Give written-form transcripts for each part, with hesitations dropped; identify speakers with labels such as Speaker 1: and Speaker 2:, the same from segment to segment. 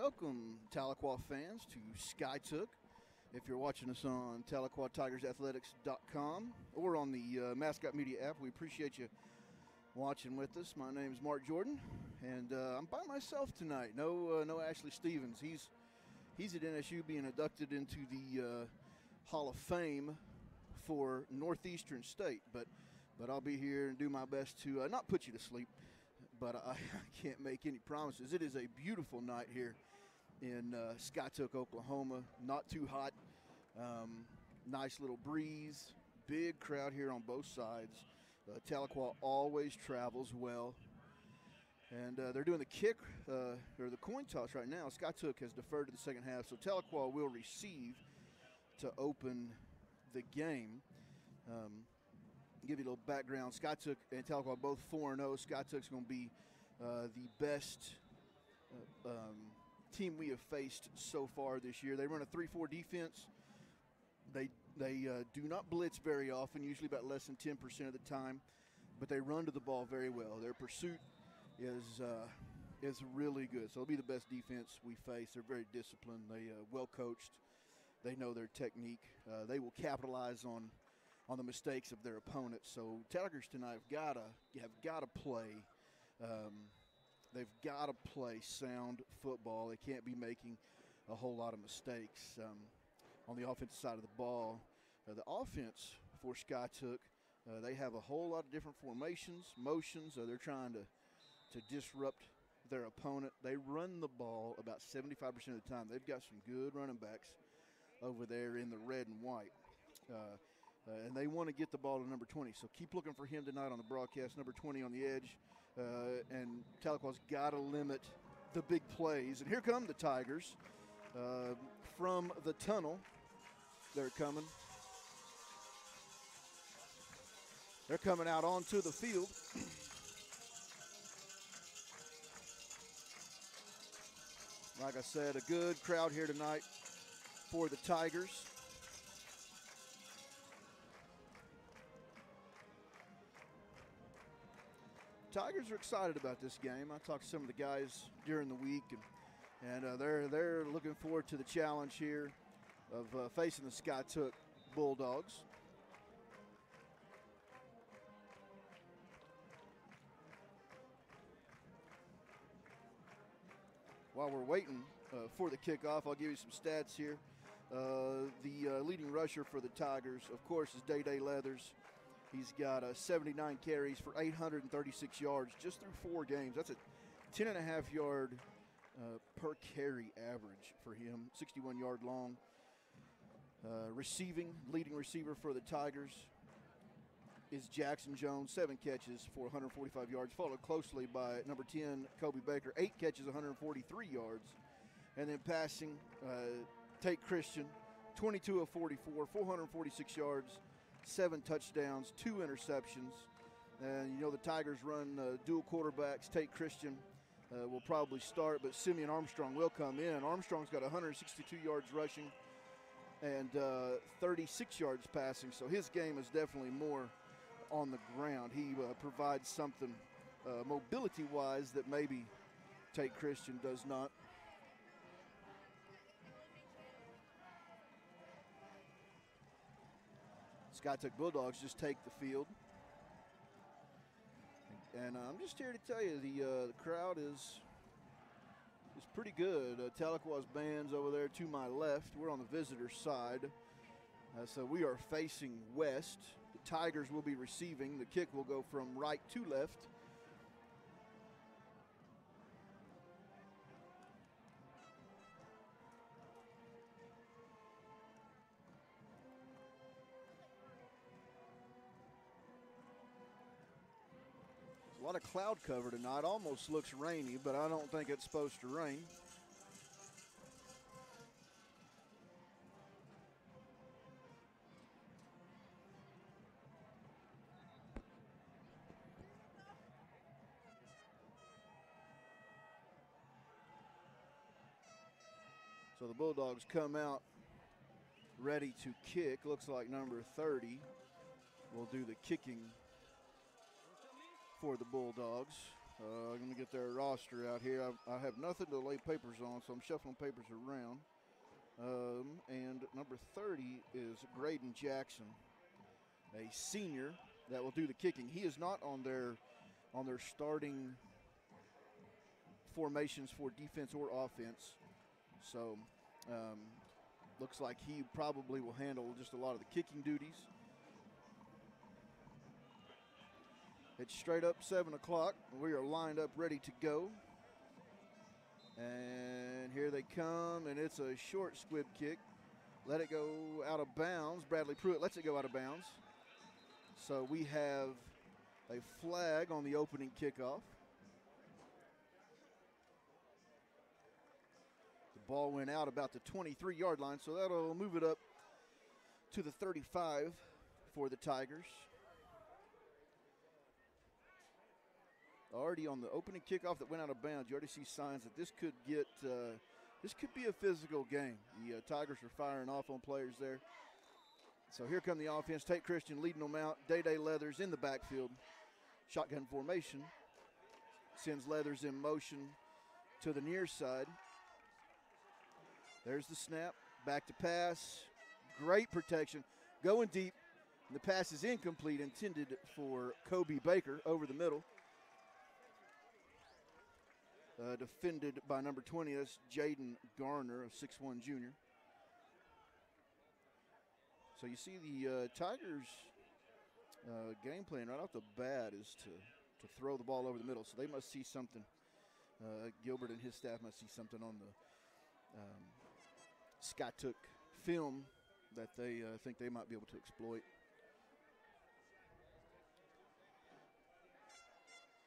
Speaker 1: Welcome, Tahlequah fans, to Skiatook. If you're watching us on TahlequahTigersAthletics.com or on the Mascot Media app, we appreciate you watching with us. My name is Mark Jordan, and I'm by myself tonight. No Ashley Stevens. He's at NSU being inducted into the Hall of Fame for Northeastern State, but I'll be here and do my best to not put you to sleep, but I can't make any promises. It is a beautiful night here in Skiatook, Oklahoma. Not too hot, nice little breeze, big crowd here on both sides. Tahlequah always travels well. And they're doing the kick, or the coin toss right now. Skiatook has deferred to the second half, so Tahlequah will receive to open the game. Give you a little background. Skiatook and Tahlequah both 4-0. Skiatook's going to be the best team we have faced so far this year. They run a 3-4 defense. They do not blitz very often, usually about less than 10% of the time, but they run to the ball very well. Their pursuit is really good. So it'll be the best defense we face. They're very disciplined. They well coached. They know their technique. They will capitalize on the mistakes of their opponents. So Tigers tonight have got to play. They've got to play sound football. They can't be making a whole lot of mistakes on the offensive side of the ball. The offense for Skiatook, they have a whole lot of different formations, motions. They're trying to disrupt their opponent. They run the ball about 75% of the time. They've got some good running backs over there in the red and white. And they want to get the ball to number 20. So keep looking for him tonight on the broadcast, number 20 on the edge. And Tahlequah's got to limit the big plays. And here come the Tigers from the tunnel. They're coming. They're coming out onto the field. Like I said, a good crowd here tonight for the Tigers. Tigers are excited about this game. I talked to some of the guys during the week, and they're looking forward to the challenge here of facing the Skiatook Bulldogs. While we're waiting for the kickoff, I'll give you some stats here. The leading rusher for the Tigers, of course, is Day Leathers. He's got 79 carries for 836 yards just through 4 games. That's a 10.5 yard per carry average for him, 61 yard long. Leading receiver for the Tigers is Jackson Jones, 7 catches for 145 yards, followed closely by number 10, Kobe Baker, 8 catches, 143 yards. And then passing, Tate Christian, 22 of 44, 446 yards, 7 touchdowns, 2 interceptions. And you know the Tigers run dual quarterbacks. Tate Christian will probably start, but Simeon Armstrong will come in. Armstrong's got 162 yards rushing and 36 yards passing, so his game is definitely more on the ground. He provides something mobility-wise that maybe Tate Christian does not. Skiatook Bulldogs just take the field. And I'm just here to tell you the crowd is pretty good. Tahlequah's band's over there to my left. We're on the visitor side. So we are facing west. The Tigers will be receiving. The kick will go from right to left. A lot of cloud cover tonight. Almost looks rainy, but I don't think it's supposed to rain. So the Bulldogs come out ready to kick. Looks like number 30 will do the kicking for the Bulldogs. Let me get their roster out here. I have nothing to lay papers on, so I'm shuffling papers around. And number 30 is Graydon Jackson, a senior that will do the kicking. He is not on their starting formations for defense or offense. So looks like he probably will handle just a lot of the kicking duties. It's straight up 7 o'clock. We are lined up ready to go. And here they come, and it's a short squib kick. Let it go out of bounds. Bradley Pruitt lets it go out of bounds. So we have a flag on the opening kickoff. The ball went out about the 23-yard line, so that'll move it up to the 35 for the Tigers. Already on the opening kickoff that went out of bounds, you already see signs that this could get this could be a physical game. The Tigers are firing off on players there. So here come the offense. Tate Christian leading them out. Day-Day Leathers in the backfield. Shotgun formation. Sends Leathers in motion to the near side. There's the snap. Back to pass. Great protection. Going deep. And the pass is incomplete, intended for Kobe Baker over the middle. Defended by number 20. That's Jaden Garner, a 6'1 junior. So you see the Tigers' game plan right off the bat is to throw the ball over the middle. So they must see something. Gilbert and his staff must see something on the Skiatook film that they think they might be able to exploit.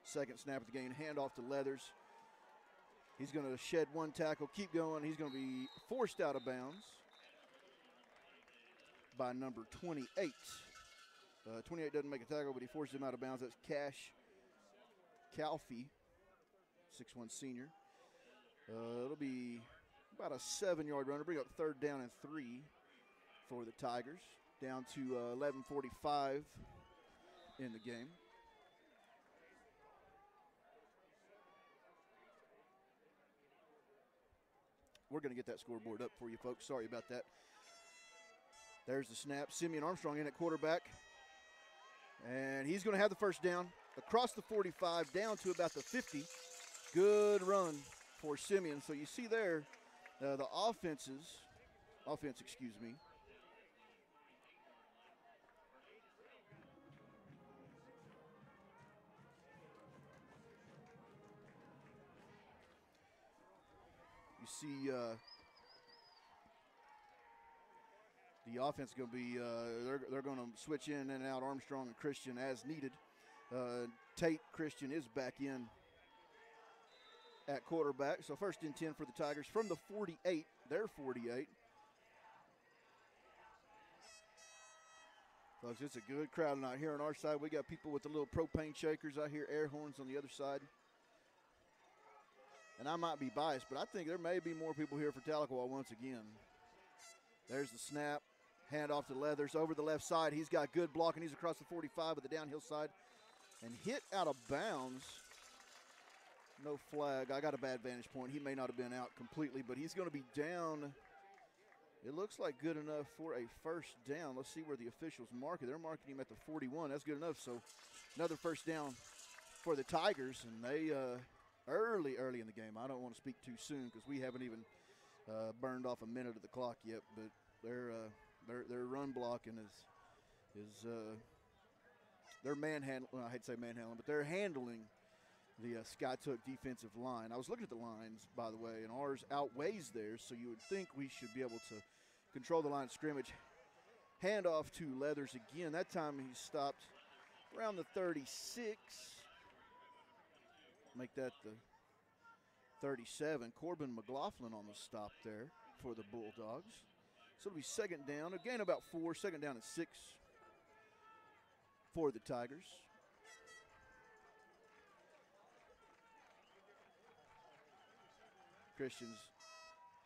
Speaker 1: Second snap of the game, handoff to Leathers. He's going to shed one tackle, keep going. He's going to be forced out of bounds by number 28. 28 doesn't make a tackle, but he forces him out of bounds. That's Cash Calfee, 6'1 senior. It'll be about a 7-yard run. Bring up third down and 3 for the Tigers. Down to 11:45 in the game. We're going to get that scoreboard up for you, folks. Sorry about that. There's the snap. Simeon Armstrong in at quarterback. And he's going to have the first down across the 45, down to about the 50. Good run for Simeon. So you see there the offense, excuse me. See the offense going to be they're going to switch in and out Armstrong and Christian as needed. Tate Christian is back in at quarterback. So first and 10 for the Tigers from the 48, their 48. Folks, it's a good crowd tonight here on our side. We got people with the little propane shakers. I hear air horns on the other side. And I might be biased, but I think there may be more people here for Tahlequah once again. There's the snap. Handoff to Leathers over the left side. He's got good blocking. He's across the 45 of the downhill side. And hit out of bounds. No flag. I got a bad vantage point. He may not have been out completely, but he's going to be down. It looks like good enough for a first down. Let's see where the officials mark it. They're marking him at the 41. That's good enough. So another first down for the Tigers. And they early in the game. I don't want to speak too soon because we haven't even burned off a minute of the clock yet. But their run blocking is they're manhandling. Well, I hate to say manhandling, but they're handling the Skiatook defensive line. I was looking at the lines, by the way, and ours outweighs theirs, so you would think we should be able to control the line of scrimmage. Handoff to Leathers again. That time he stopped around the 36. Make that the 37. Corbin McLaughlin on the stop there for the Bulldogs. So it'll be second down. Again, about 4. Second down and 6 for the Tigers. Christian's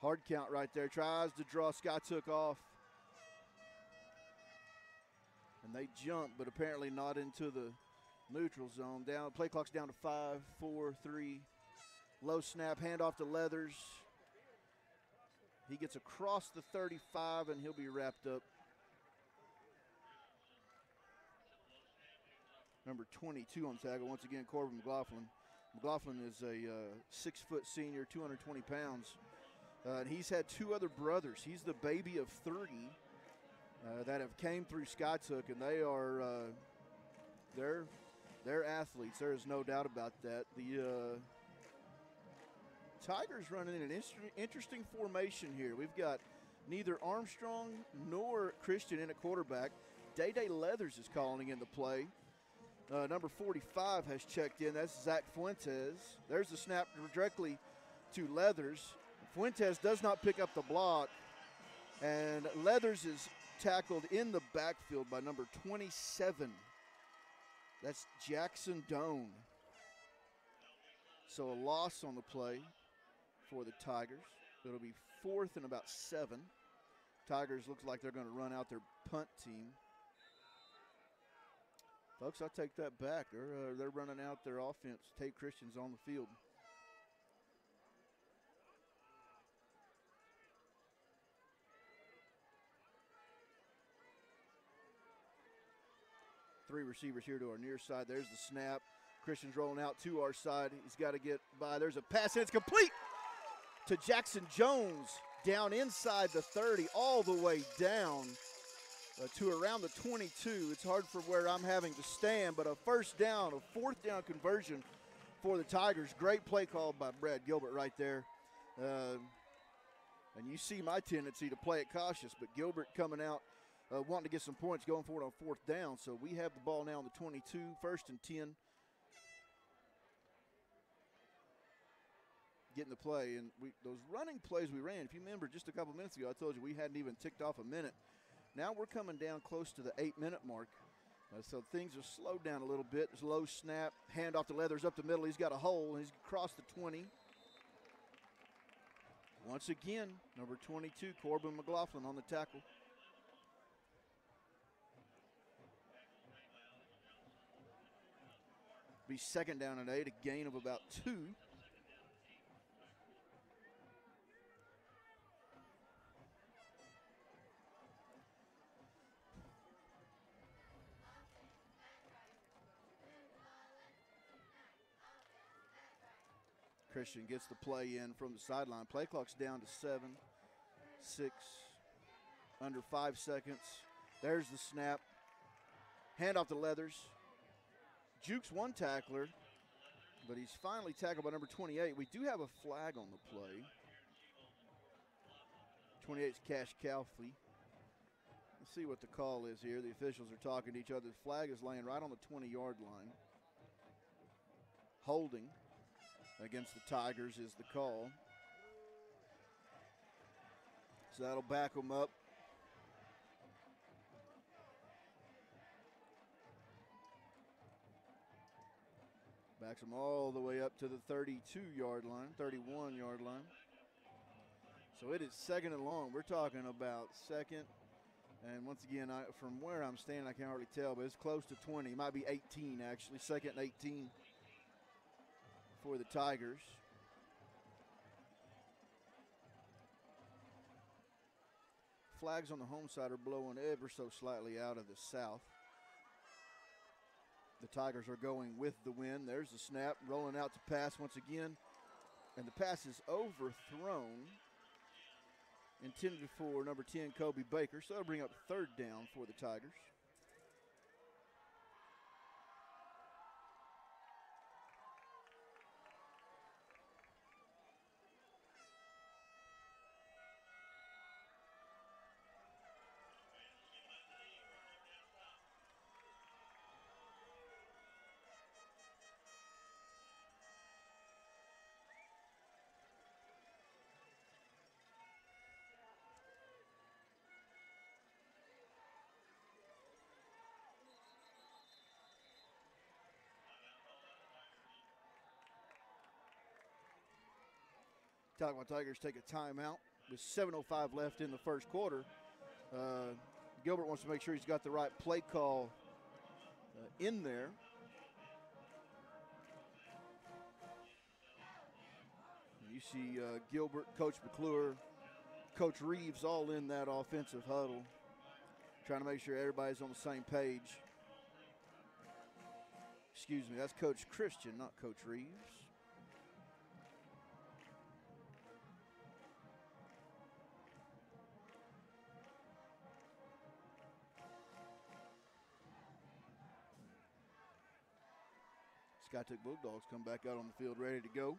Speaker 1: hard count right there. Tries to draw Skiatook off. And they jump, but apparently not into the Neutral zone down. Play clock's down to 5, 4, 3. Low snap, handoff to Leathers. He gets across the 35, and he'll be wrapped up. Number 22 on tackle, once again, Corbin McLaughlin. McLaughlin is a 6-foot senior, 220 pounds. And he's had 2 other brothers. He's the baby of 3 that have came through Skiatook, and they are they're athletes. There is no doubt about that. The Tigers running in an interesting formation here. We've got neither Armstrong nor Christian in at quarterback. Day-Day Leathers is calling in the play. Number 45 has checked in. That's Zach Fuentes. There's the snap directly to Leathers. Fuentes does not pick up the block, and Leathers is tackled in the backfield by number 27. That's Jackson Doan. So a loss on the play for the Tigers. It'll be 4th and about 7. Tigers looks like they're going to run out their punt team. Folks, I take that back. They're running out their offense. Tate Christian's on the field. Three receivers here to our near side. There's the snap. Christian's rolling out to our side. He's got to get by. There's a pass, and it's complete to Jackson Jones down inside the 30, all the way down to around the 22. It's hard for where I'm having to stand, but a first down, a 4th down conversion for the Tigers. Great play call by Brad Gilbert right there. And you see my tendency to play it cautious, but Gilbert coming out wanting to get some points, going for it on 4th down. So we have the ball now on the 22, 1st and 10. Getting the play, and those running plays we ran, if you remember just a couple minutes ago, I told you we hadn't even ticked off a minute. Now we're coming down close to the 8-minute mark. So things are slowed down a little bit. There's a low snap, handoff to Leathers up the middle. He's got a hole, and he's across the 20. Once again, number 22, Corbin McLaughlin on the tackle. Be 2nd down and 8, a gain of about 2. Christian gets the play in from the sideline. Play clock's down to 7, 6, under 5 seconds. There's the snap. Handoff to Leathers. Jukes one tackler, but he's finally tackled by number 28. We do have a flag on the play. 28's Cash Calfee. Let's see what the call is here. The officials are talking to each other. The flag is laying right on the 20-yard line. Holding against the Tigers is the call. So that'll back them up. Backs them all the way up to the 32-yard line, 31-yard line. So it is 2nd and long. We're talking about 2nd. And once again, from where I'm standing, I can't hardly tell, but it's close to 20. It might be 18, actually. 2nd and 18 for the Tigers. Flags on the home side are blowing ever so slightly out of the south. The Tigers are going with the wind. There's the snap, rolling out to pass once again. And the pass is overthrown. Intended for number 10, Kobe Baker. So that'll bring up 3rd down for the Tigers. Tahlequah Tigers take a timeout with 7:05 left in the first quarter. Gilbert wants to make sure he's got the right play call in there. see Gilbert, Coach McClure, Coach Reeves all in that offensive huddle, trying to make sure everybody's on the same page. Excuse me, that's Coach Christian, not Coach Reeves. Skiatook Bulldogs come back out on the field ready to go.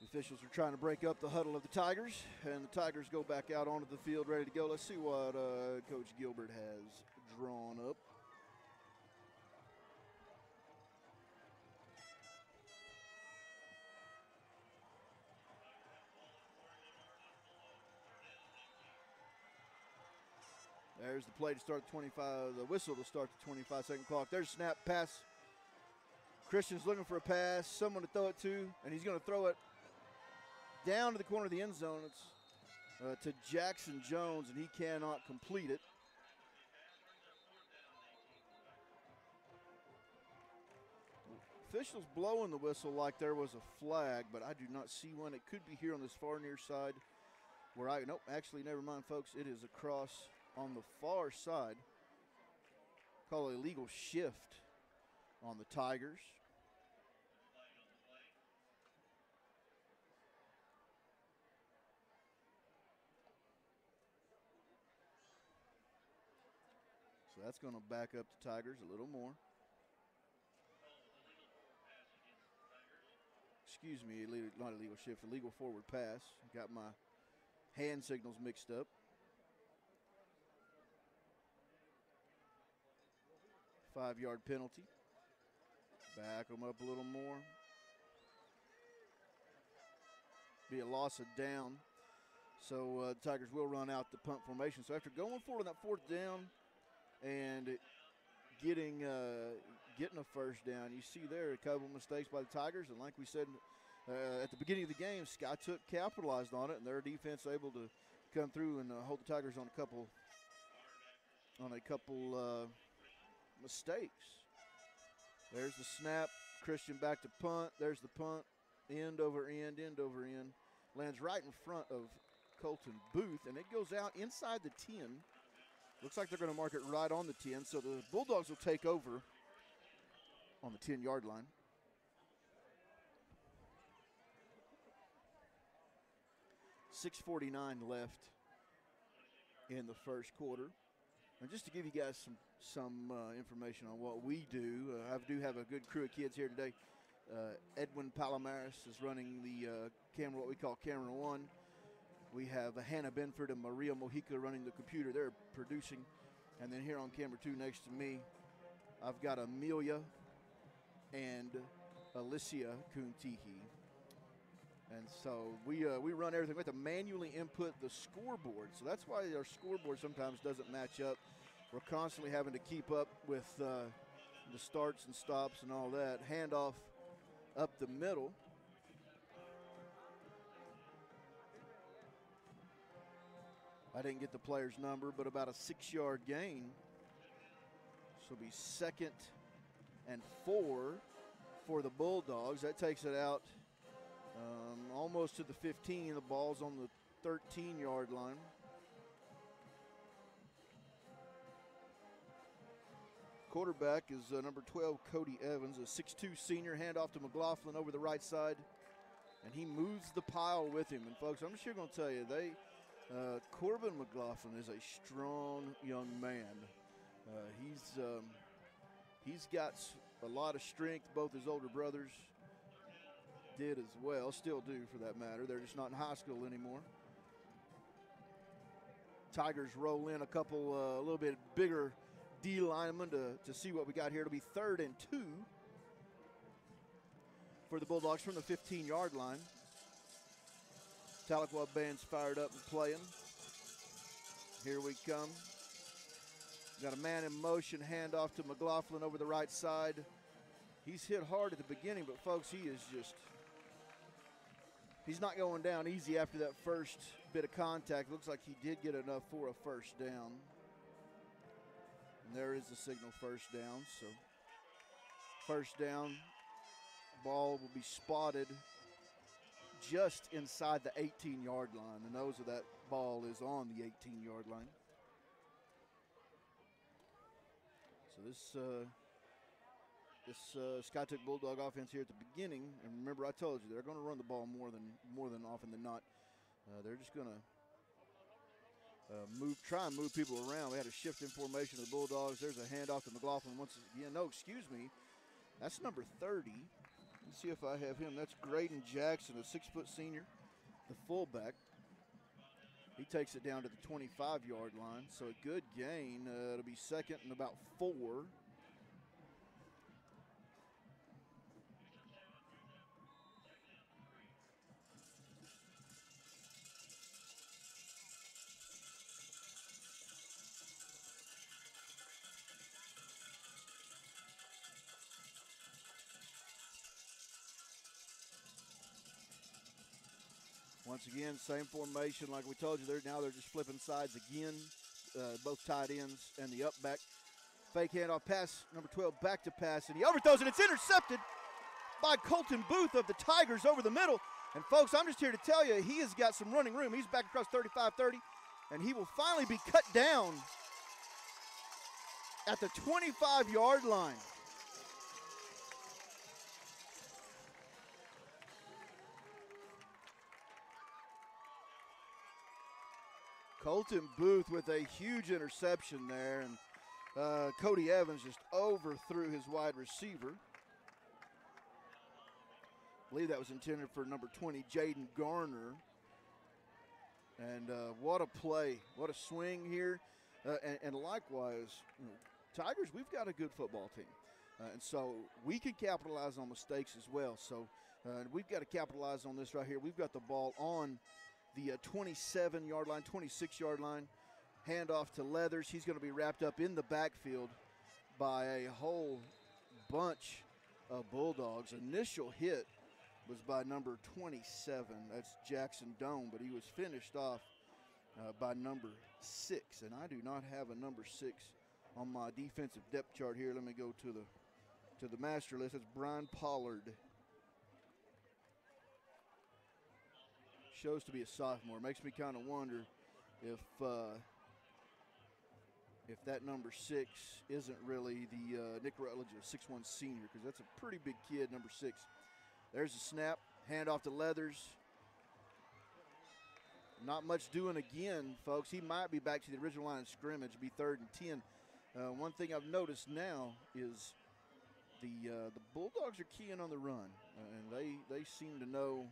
Speaker 1: The officials are trying to break up the huddle of the Tigers, and the Tigers go back out onto the field ready to go. Let's see what Coach Gilbert has drawn up. There's the play to start the whistle to start the 25-second clock. There's a snap, pass. Christian's looking for a pass, someone to throw it to, and he's going to throw it down to the corner of the end zone. It's to Jackson Jones, and he cannot complete it. Officials blowing the whistle like there was a flag, but I do not see one. It could be here on this far near side where nope, actually, never mind, folks. It is across on the far side. Call it a illegal shift on the Tigers. So that's going to back up the Tigers a little more. Excuse me, not illegal shift, illegal forward pass. Got my hand signals mixed up. 5-yard penalty. Back them up a little more. Be a loss of down. So the Tigers will run out the punt formation. So after going for it on that fourth down and getting a first down, you see there a couple of mistakes by the Tigers. And like we said at the beginning of the game, Skiatook capitalized on it, and their defense able to come through and hold the Tigers on a couple mistakes. There's the snap. Christian back to punt. There's the punt. End over end, end over end. Lands right in front of Colton Booth, and it goes out inside the 10. Looks like they're going to mark it right on the 10, so the Bulldogs will take over on the 10-yard line. .649 left in the first quarter. And just to give you guys some information on what we do, I do have a good crew of kids here today. Edwin Palomares is running the camera, what we call camera 1. We have Hannah Benford and Maria Mojica running the computer. They're producing. And then here on camera 2 next to me, I've got Amelia and Alicia Kuntihi. And so we run everything. We have to manually input the scoreboard. So that's why our scoreboard sometimes doesn't match up. We're constantly having to keep up with the starts and stops and all that. Handoff up the middle. I didn't get the player's number, but about a 6-yard gain. So it'll be 2nd and 4 for the Bulldogs. That takes it out almost to the 15. The ball's on the 13-yard line. Quarterback is number 12, Cody Evans, a 6'2 senior. Handoff to McLaughlin over the right side, and he moves the pile with him. And folks, I'm just here going to tell you, Corbin McLaughlin is a strong young man. He's got a lot of strength. Both his older brothers did as well, still do for that matter. They're just not in high school anymore. Tigers roll in a little bit bigger D lineman to see what we got here. It'll be 3rd and 2 for the Bulldogs from the 15-yard line. Tahlequah band's fired up and playing. Here we come. Got a man in motion, handoff to McLaughlin over the right side. He's hit hard at the beginning, but folks, he's not going down easy after that first bit of contact. Looks like he did get enough for a first down. And there is the signal, first down. So first down, ball will be spotted just inside the 18-yard line. The nose of that ball is on the 18-yard line. So this Skiatook Bulldog offense here at the beginning, and remember I told you they're going to run the ball more than often than not. They're just going to try and move people around. We had a shift in formation of the Bulldogs. There's a handoff to McLaughlin once again. No, excuse me. That's number 30. Let's see if I have him. That's Graydon Jackson, a 6-foot senior, the fullback. He takes it down to the 25-yard line. So a good gain. It'll be second and about 4. Once again, same formation like we told you. They're just flipping sides again, both tight ends and the up back. Fake handoff pass, number 12 back to pass, and he overthrows it. It's intercepted by Colton Booth of the Tigers over the middle. And folks, I'm just here to tell you, he has got some running room. He's back across 35-30, and he will finally be cut down at the 25-yard line. Colton Booth with a huge interception there, and Cody Evans just overthrew his wide receiver. I believe that was intended for number 20, Jaden Garner. And what a play, what a swing here. And likewise, Tigers, we've got a good football team. And so we can capitalize on mistakes as well. So we've got to capitalize on this right here. We've got the ball on the 27-yard line, 26-yard line. Handoff to Leathers. He's going to be wrapped up in the backfield by a whole bunch of Bulldogs. Initial hit was by number 27. That's Jackson Doan, but he was finished off by number 6. And I do not have a number 6 on my defensive depth chart here. Let me go to the master list. That's Brian Pollard. Shows to be a sophomore. Makes me kind of wonder if that number 6 isn't really the Nick Rutledge, a 6'1" senior, because that's a pretty big kid, number 6. There's a snap, handoff to Leathers. Not much doing again, folks. He might be back to the original line of scrimmage, be 3rd and 10. One thing I've noticed now is the Bulldogs are keying on the run, and they seem to know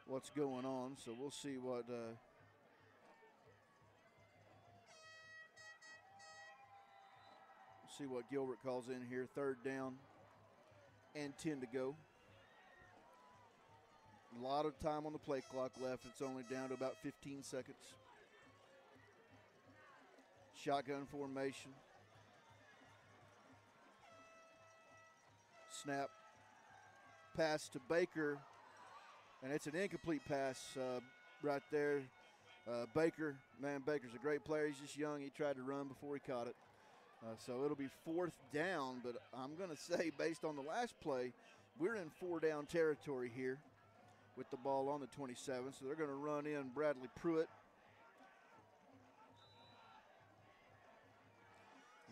Speaker 1: what's going on, so we'll see what Gilbert calls in here. 3rd down and 10 to go. A lot of time on the play clock left. It's only down to about 15 seconds. Shotgun formation. Snap. Pass to Baker. And it's an incomplete pass right there. Baker's a great player. He's just young. He tried to run before he caught it. So it'll be 4th down, but I'm going to say based on the last play, we're in 4-down territory here with the ball on the 27. So they're going to run in Bradley Pruitt.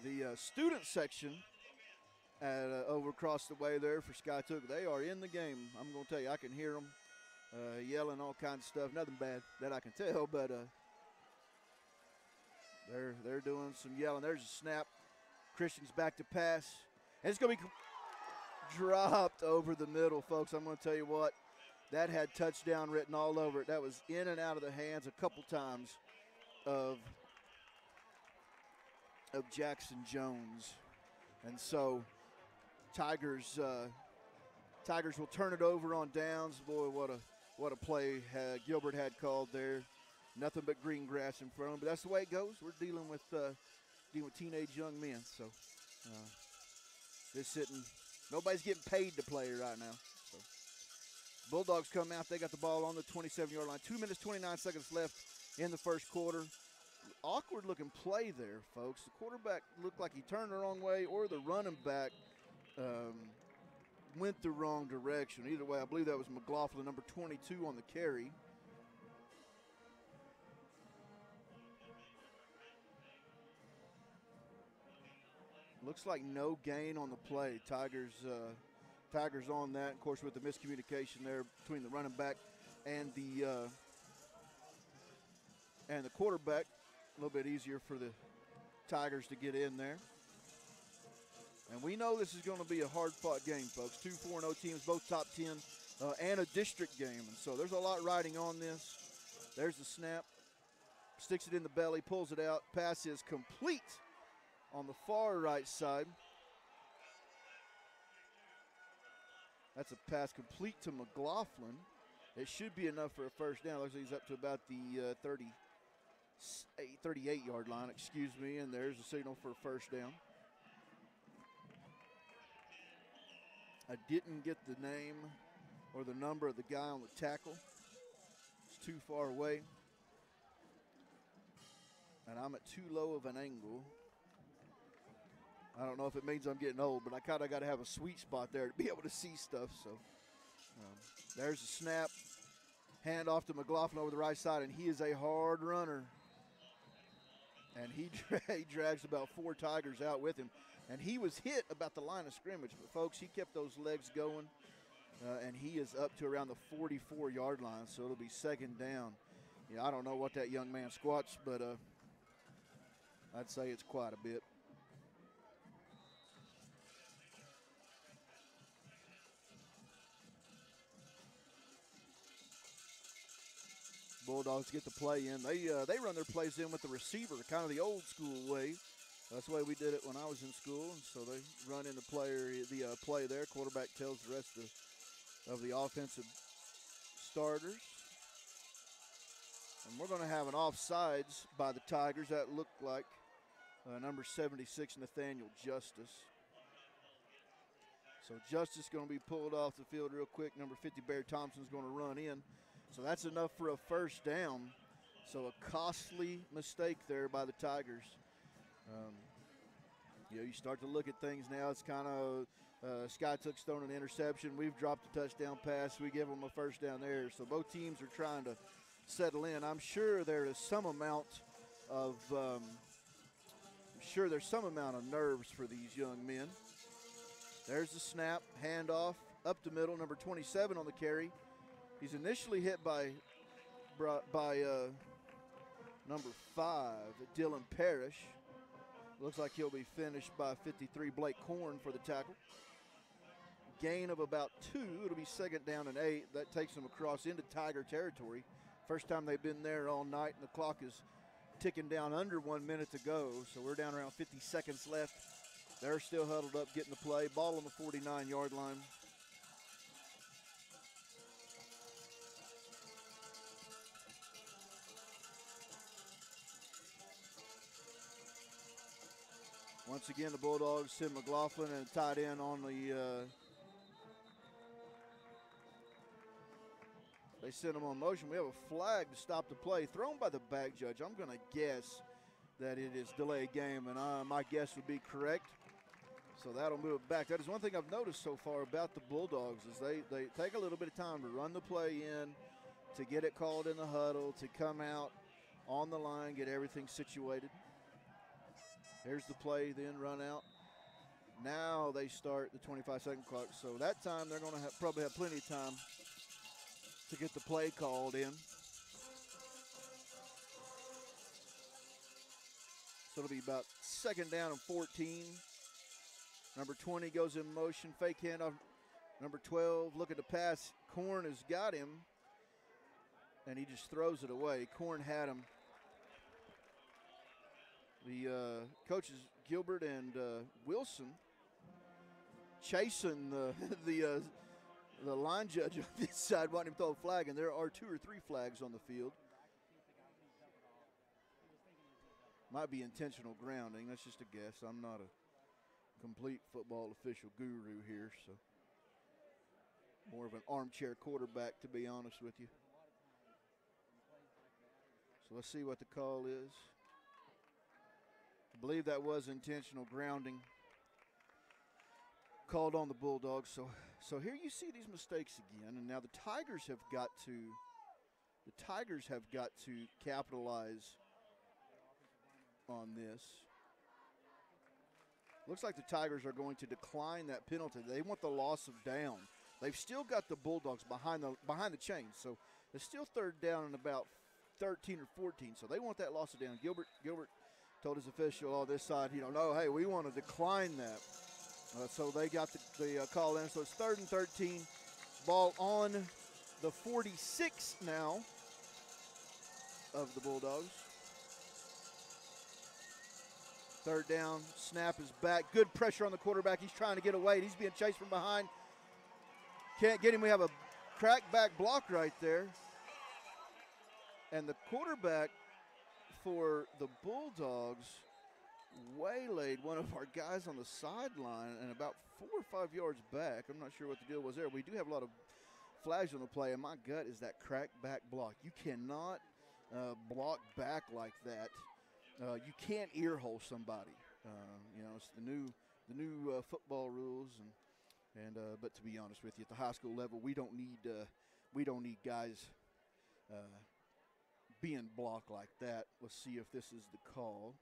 Speaker 1: The student section over across the way there for Skiatook, they are in the game. I'm going to tell you, I can hear them yelling all kinds of stuff. Nothing bad that I can tell, but they're doing some yelling. There's a snap. Christian's back to pass. And it's going to be dropped over the middle, folks. I'm going to tell you what, that had touchdown written all over it. That was in and out of the hands a couple times of Jackson Jones. And so Tigers will turn it over on downs. Boy, what a play Gilbert had called there. Nothing but green grass in front of him, but that's the way it goes. We're dealing with teenage young men. So nobody's getting paid to play right now. So Bulldogs come out. They got the ball on the 27-yard line. 2 minutes, 29 seconds left in the first quarter. Awkward looking play there, folks. The quarterback looked like he turned the wrong way, or the running back went the wrong direction. Either way, I believe that was McLaughlin, number 22 on the carry. Looks like no gain on the play. Tigers on that. Of course, with the miscommunication there between the running back and the quarterback, a little bit easier for the Tigers to get in there. And we know this is going to be a hard-fought game, folks. 2 4-0 teams, both top 10, and a district game. And so there's a lot riding on this. There's the snap. Sticks it in the belly, pulls it out. Pass is complete on the far right side. That's a pass complete to McLaughlin. It should be enough for a first down. Looks like he's up to about the 38-yard line, and there's a signal for a first down. I didn't get the name or the number of the guy on the tackle. It's too far away. And I'm at too low of an angle. I don't know if it means I'm getting old, but I kind of got to have a sweet spot there to be able to see stuff. So there's the snap. Hand off to McLaughlin over the right side, and he is a hard runner. And he drags about 4 Tigers out with him. And he was hit about the line of scrimmage. But, folks, he kept those legs going, and he is up to around the 44-yard line, so it'll be second down. Yeah, I don't know what that young man squats, but I'd say it's quite a bit. Bulldogs get the play in. They run their plays in with the receiver, kind of the old school way. That's the way we did it when I was in school, and so they run in the play there. Quarterback tells the rest of the offensive starters. And we're going to have an offsides by the Tigers. That looked like number 76, Nathaniel Justice. So Justice going to be pulled off the field real quick. Number 50, Bear Thompson's going to run in. So that's enough for a first down. So a costly mistake there by the Tigers. You start to look at things now. It's kind of Skiatook's thrown an interception. We've dropped a touchdown pass. We give them a first down there. So both teams are trying to settle in. I'm sure there is some amount of nerves for these young men. There's the snap, handoff, up the middle, number 27 on the carry. He's initially hit by number 5, Dylan Parrish. Looks like he'll be finished by 53, Blake Korn, for the tackle. Gain of about 2. It'll be second down and 8. That takes them across into Tiger territory. First time they've been there all night, and the clock is ticking down under 1 minute to go. So we're down around 50 seconds left. They're still huddled up, getting the play. Ball on the 49-yard line. Once again, the Bulldogs send McLaughlin and a tight end on the they send him on motion. We have a flag to stop the play thrown by the back judge. I'm going to guess that it is delayed game, and my guess would be correct. So that'll move it back. That is one thing I've noticed so far about the Bulldogs is they take a little bit of time to run the play in, to get it called in the huddle, to come out on the line, get everything situated. Here's the play, then run out. Now they start the 25-second clock. So that time they're going to probably have plenty of time to get the play called in. So it'll be about second down and 14. Number 20 goes in motion, fake handoff. Number 12 looking to pass. Korn has got him, and he just throws it away. Korn had him. The coaches Gilbert and Wilson chasing the line judge on this side, wanting him to throw a flag, and there are 2 or 3 flags on the field. Might be intentional grounding. That's just a guess. I'm not a complete football official guru here, so more of an armchair quarterback, to be honest with you. So let's see what the call is. I believe that was intentional grounding called on the Bulldogs. So So here you see these mistakes again, and now the Tigers have got to capitalize on this. Looks like the Tigers are going to decline that penalty. They want the loss of down. They've still got the Bulldogs behind the chains, so it's still third down and about 13 or 14. So they want that loss of down. Gilbert told his official on this side, no, hey, we want to decline that. So they got the call in. So it's 3rd and 13. Ball on the 46 now of the Bulldogs. 3rd down, snap is back. Good pressure on the quarterback. He's trying to get away. He's being chased from behind. Can't get him. We have a crackback block right there. And the quarterback for the Bulldogs waylaid one of our guys on the sideline and about 4 or 5 yards back. I'm not sure what the deal was there. We do have a lot of flags on the play, and my gut is that crackback block. You cannot block back like that. You can't earhole somebody. It's the new football rules, but to be honest with you, at the high school level, we don't need guys being blocked like that. Let's see if this is the call.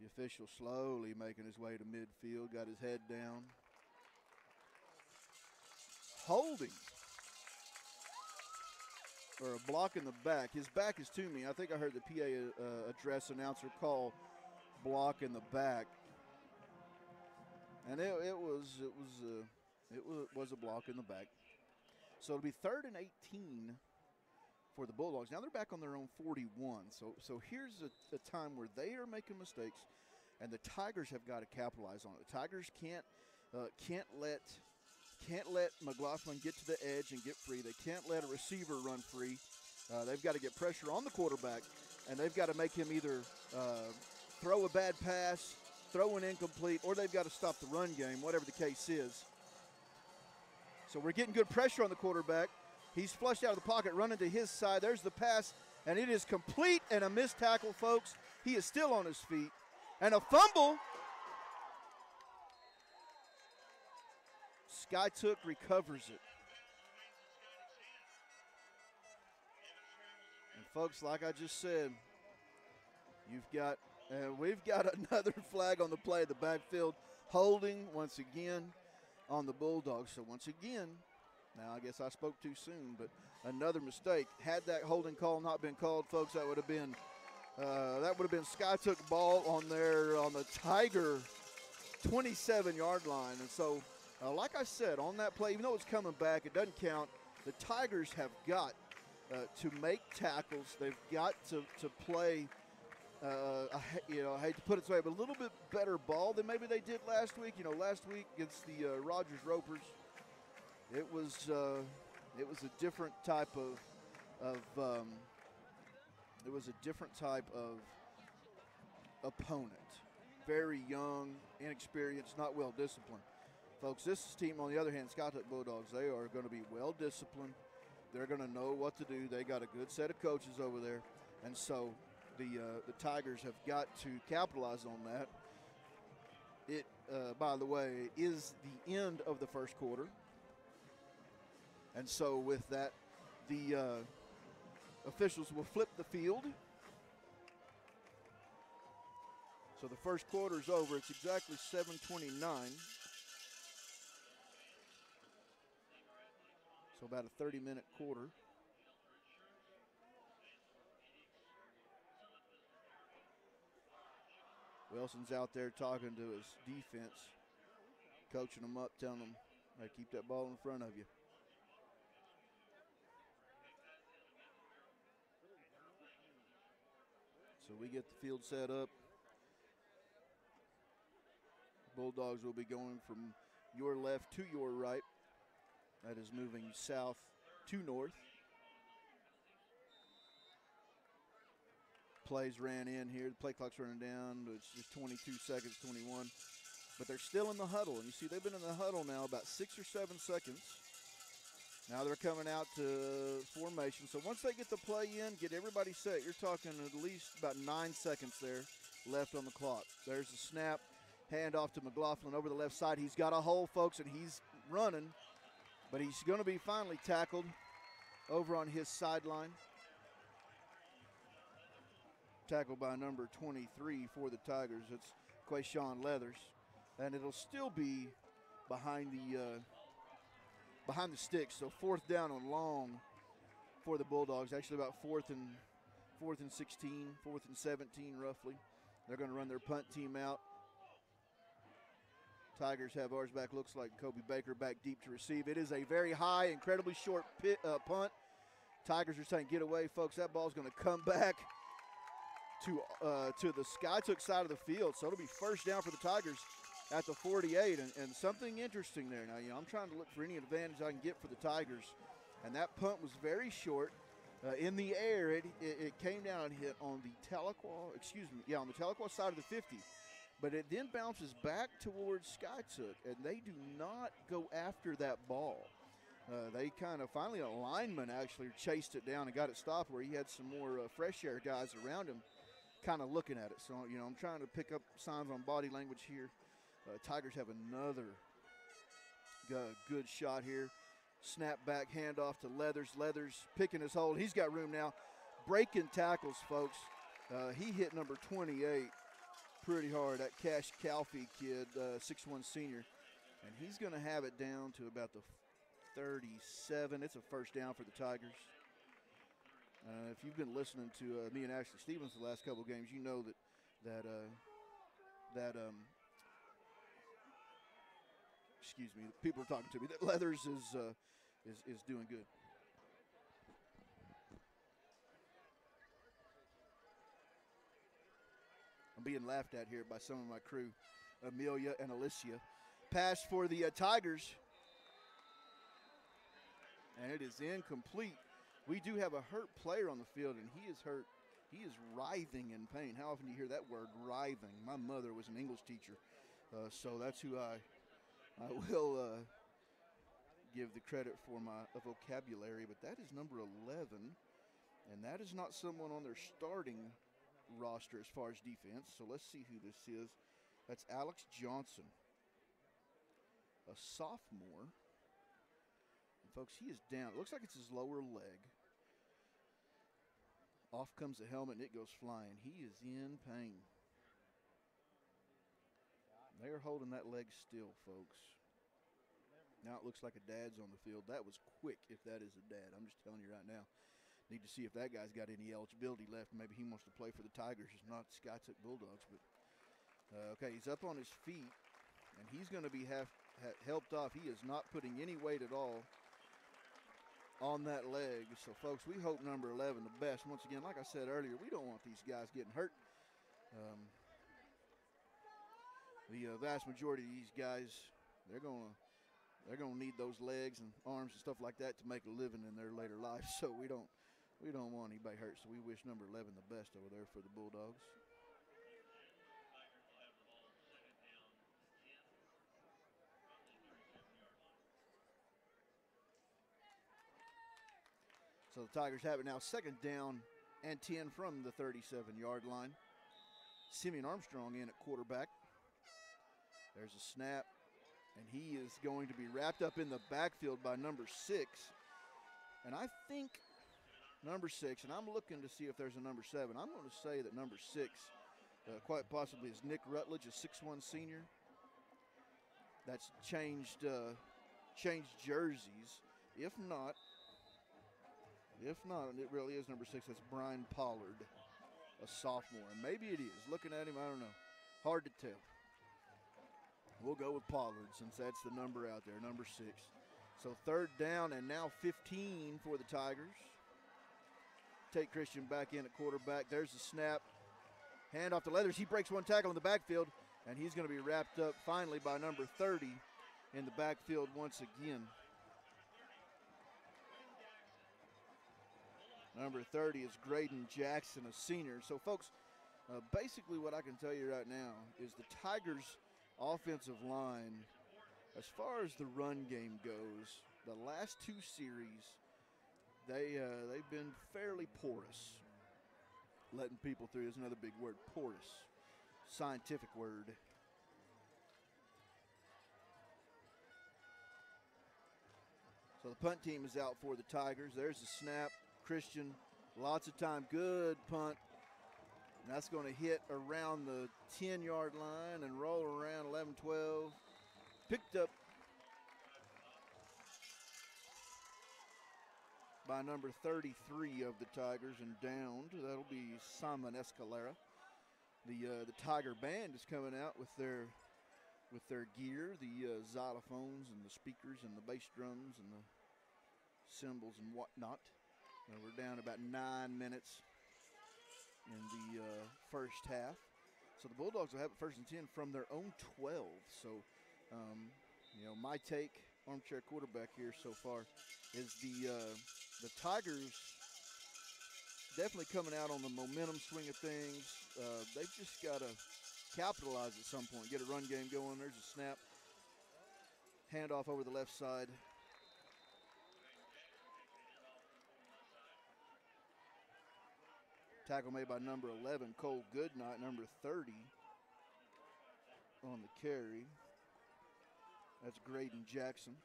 Speaker 1: The official slowly making his way to midfield, got his head down. Holding. Or a block in the back. His back is to me. I think I heard the PA address announcer call block in the back, and it was a block in the back. So it'll be 3rd and 18 for the Bulldogs. Now they're back on their own 41. So here's a time where they are making mistakes, and the Tigers have got to capitalize on it. The Tigers can't let McLaughlin get to the edge and get free. They can't let a receiver run free. They've got to get pressure on the quarterback, and they've got to make him either throw a bad pass, throw an incomplete, or they've got to stop the run game, whatever the case is. So we're getting good pressure on the quarterback. He's flushed out of the pocket, running to his side. There's the pass, and it is complete and a missed tackle, folks. He is still on his feet. And a fumble. Skiatook recovers it. And folks, like I just said, we've got another flag on the play, the backfield, holding once again on the Bulldogs. So once again, now I guess I spoke too soon, but another mistake. Had that holding call not been called, folks, that would have been Skiatook ball on the Tiger 27-yard line. And so, like I said, on that play, even though it's coming back, it doesn't count. The Tigers have got to make tackles. They've got to play, I hate to put it this way, but a little bit better ball than maybe they did last week. Last week against the Rogers Ropers, it was a different type of opponent. Very young, inexperienced, not well disciplined. Folks, this team, on the other hand, Skiatook Bulldogs, they are going to be well disciplined. They're going to know what to do. They got a good set of coaches over there, and so the Tigers have got to capitalize on that. It, by the way, is the end of the first quarter. And so with that, the officials will flip the field. So the first quarter is over. It's exactly 7:29. So about a 30-minute quarter. Wilson's out there talking to his defense, coaching them up, telling them, hey, keep that ball in front of you. So we get the field set up. Bulldogs will be going from your left to your right. That is moving south to north. Plays ran in here. The play clock's running down. It's just 22 seconds, 21. But they're still in the huddle. And you see they've been in the huddle now about 6 or 7 seconds. Now they're coming out to formation. So once they get the play in, get everybody set, you're talking at least about 9 seconds there left on the clock. There's the snap. Hand off to McLaughlin over the left side. He's got a hole, folks, and he's running, but he's going to be finally tackled over on his sideline. Tackled by number 23 for the Tigers. It's Quayshawn Leathers. And it'll still be behind the sticks. So 4th down and long for the Bulldogs. Actually about 4th and 16, 4th and 17 roughly. They're going to run their punt team out. Tigers have ours back. Looks like Kobe Baker back deep to receive. It is a very high, incredibly short punt. Tigers are saying, get away, folks. That ball's going to come back to the Skiatook side of the field. So it'll be 1st down for the Tigers at the 48. And something interesting there. Now, I'm trying to look for any advantage I can get for the Tigers. And that punt was very short. In the air, it came down and hit on the on the Tahlequah side of the 50. But it then bounces back towards Skiatook, and they do not go after that ball. They kind of, finally a lineman actually chased it down and got it stopped where he had some more fresh air guys around him kind of looking at it. So, I'm trying to pick up signs on body language here. Tigers have another good shot here. Snap back, handoff to Leathers. Leathers picking his hold. He's got room now. Breaking tackles, folks. He hit number 28 pretty hard, that Cash Calfee kid, 6'1" senior. And he's going to have it down to about the 37. It's a 1st down for the Tigers. If you've been listening to me and Ashley Stevens the last couple of games, you know that people are talking to me, that Leathers is doing good. I'm being laughed at here by some of my crew, Amelia and Alicia. Pass for the Tigers, and it is incomplete. We do have a hurt player on the field, and he is hurt. He is writhing in pain. How often do you hear that word, writhing? My mother was an English teacher, so that's who I will give the credit for my vocabulary, but that is number 11, and that is not someone on their starting roster as far as defense. So let's see who this is. That's Alex Johnson, a sophomore. And folks, he is down. It looks like it's his lower leg. Off comes the helmet and it goes flying. He is in pain. They are holding that leg still, folks. Now it looks like a dad's on the field. That was quick if that is a dad. I'm just telling you right now. Need to see if that guy's got any eligibility left. Maybe he wants to play for the Tigers. It's not the Skiatook Bulldogs. But okay, he's up on his feet, and he's going to be helped off. He is not putting any weight at all on that leg. So, folks, we hope number 11 the best. Once again, like I said earlier, we don't want these guys getting hurt. The vast majority of these guys, they're going to need those legs and arms and stuff like that to make a living in their later life. So we don't want anybody hurt. So we wish number 11 the best over there for the Bulldogs. So the Tigers have it now 2nd down and 10 from the 37-yard line. Simeon Armstrong in at quarterback. There's a snap, and he is going to be wrapped up in the backfield by number 6. And I think number 6, and I'm looking to see if there's a number 7. I'm going to say that number 6 quite possibly is Nick Rutledge, a 6'1" senior. That's changed jerseys. If not, it really is number 6. That's Brian Pollard, a sophomore. And maybe it is. Looking at him, I don't know. Hard to tell. We'll go with Pollard since that's the number out there, number 6. So 3rd down and now 15 for the Tigers. Tate Christian back in at quarterback. There's the snap. Hand off to Leathers. He breaks one tackle in the backfield, and he's going to be wrapped up finally by number 30 in the backfield once again. Number 30 is Graydon Jackson, a senior. So, folks, basically what I can tell you right now is the Tigers' offensive line, as far as the run game goes, the last 2 series, they've been fairly porous. Letting people through is another big word, porous, scientific word. So the punt team is out for the Tigers. There's the snap. Christian, lots of time. Good punt. And that's going to hit around the 10-yard line and roll around 11-12. Picked up by number 33 of the Tigers and downed. That'll be Simon Escalera. The Tiger band is coming out with their gear, the xylophones and the speakers and the bass drums and the cymbals and whatnot. We're down about 9 minutes in the first half. So the Bulldogs will have it first and 10 from their own 12. So, my take, armchair quarterback here so far, is the Tigers definitely coming out on the momentum swing of things. They've just got to capitalize at some point, get a run game going. There's a snap. Handoff over the left side. Tackle made by number 11, Cole Goodnight, number 30 on the carry. That's Graydon Jackson.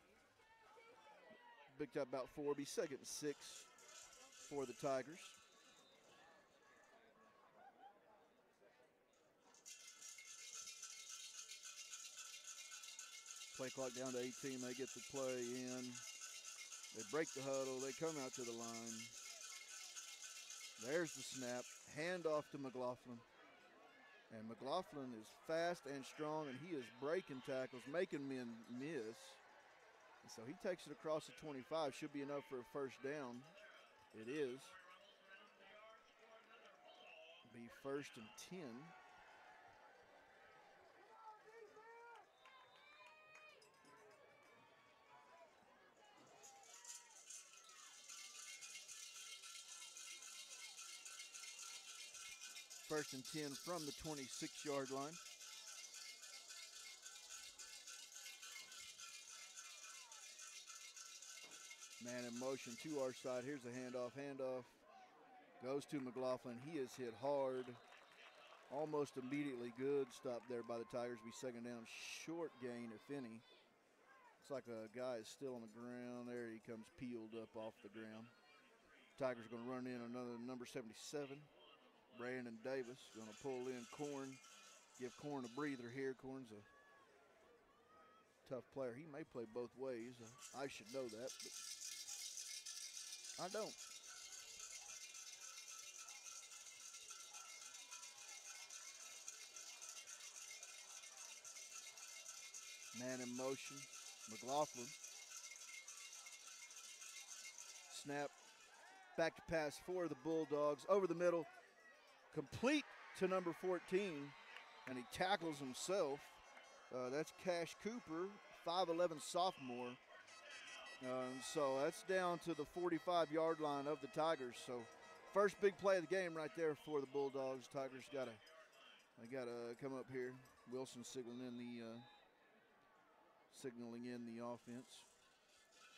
Speaker 1: Picked up about 4, be second and 6 for the Tigers. Play clock down to 18. They get the play in. They break the huddle. They come out to the line. There's the snap. Handoff to McLaughlin. And McLaughlin is fast and strong, and he is breaking tackles, making men miss. And so he takes it across the 25. Should be enough for a first down. It is. Be first and 10. First and 10 from the 26-yard line. Man in motion to our side. Here's a handoff. Handoff goes to McLaughlin. He is hit hard. Almost immediately. Good stop there by the Tigers. Be second down. Short gain, if any. Looks like a guy is still on the ground. There he comes peeled up off the ground. Tigers are going to run in another number 77. Brandon Davis going to pull in Corn. Give Corn a breather here. Corn's a tough player. He may play both ways. I should know that, but I don't. Man in motion. McLaughlin. Snap. Back to pass for the Bulldogs. Over the middle. Complete to number 14. And he tackles himself. That's Cash Cooper, 5'11" sophomore. So that's down to the 45-yard line of the Tigers. So first big play of the game right there for the Bulldogs. Tigers gotta come up here. Wilson signaling in the offense.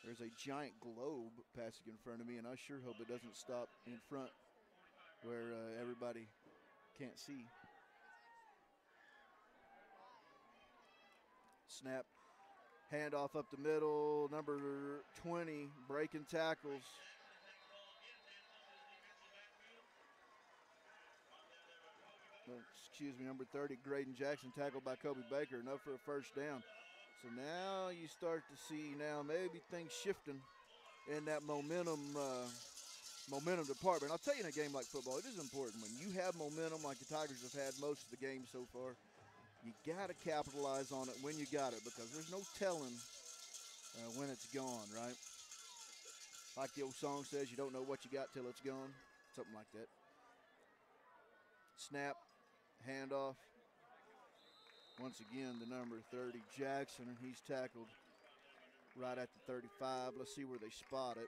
Speaker 1: There's a giant globe passing in front of me, and I sure hope it doesn't stop in front where everybody can't see. Snap. Handoff up the middle. Number 20 breaking tackles. Number 30, Graydon Jackson, tackled by Kobe Baker, enough for a first down. So now you start to see maybe things shifting in that momentum department. I'll tell you, in a game like football, it is important. When you have momentum like the Tigers have had most of the game so far, you got to capitalize on it when you got it, because there's no telling when it's gone, right? Like the old song says, you don't know what you got till it's gone. Something like that. Snap. Handoff. Once again, the number 30, Jackson, and he's tackled right at the 35. Let's see where they spot it.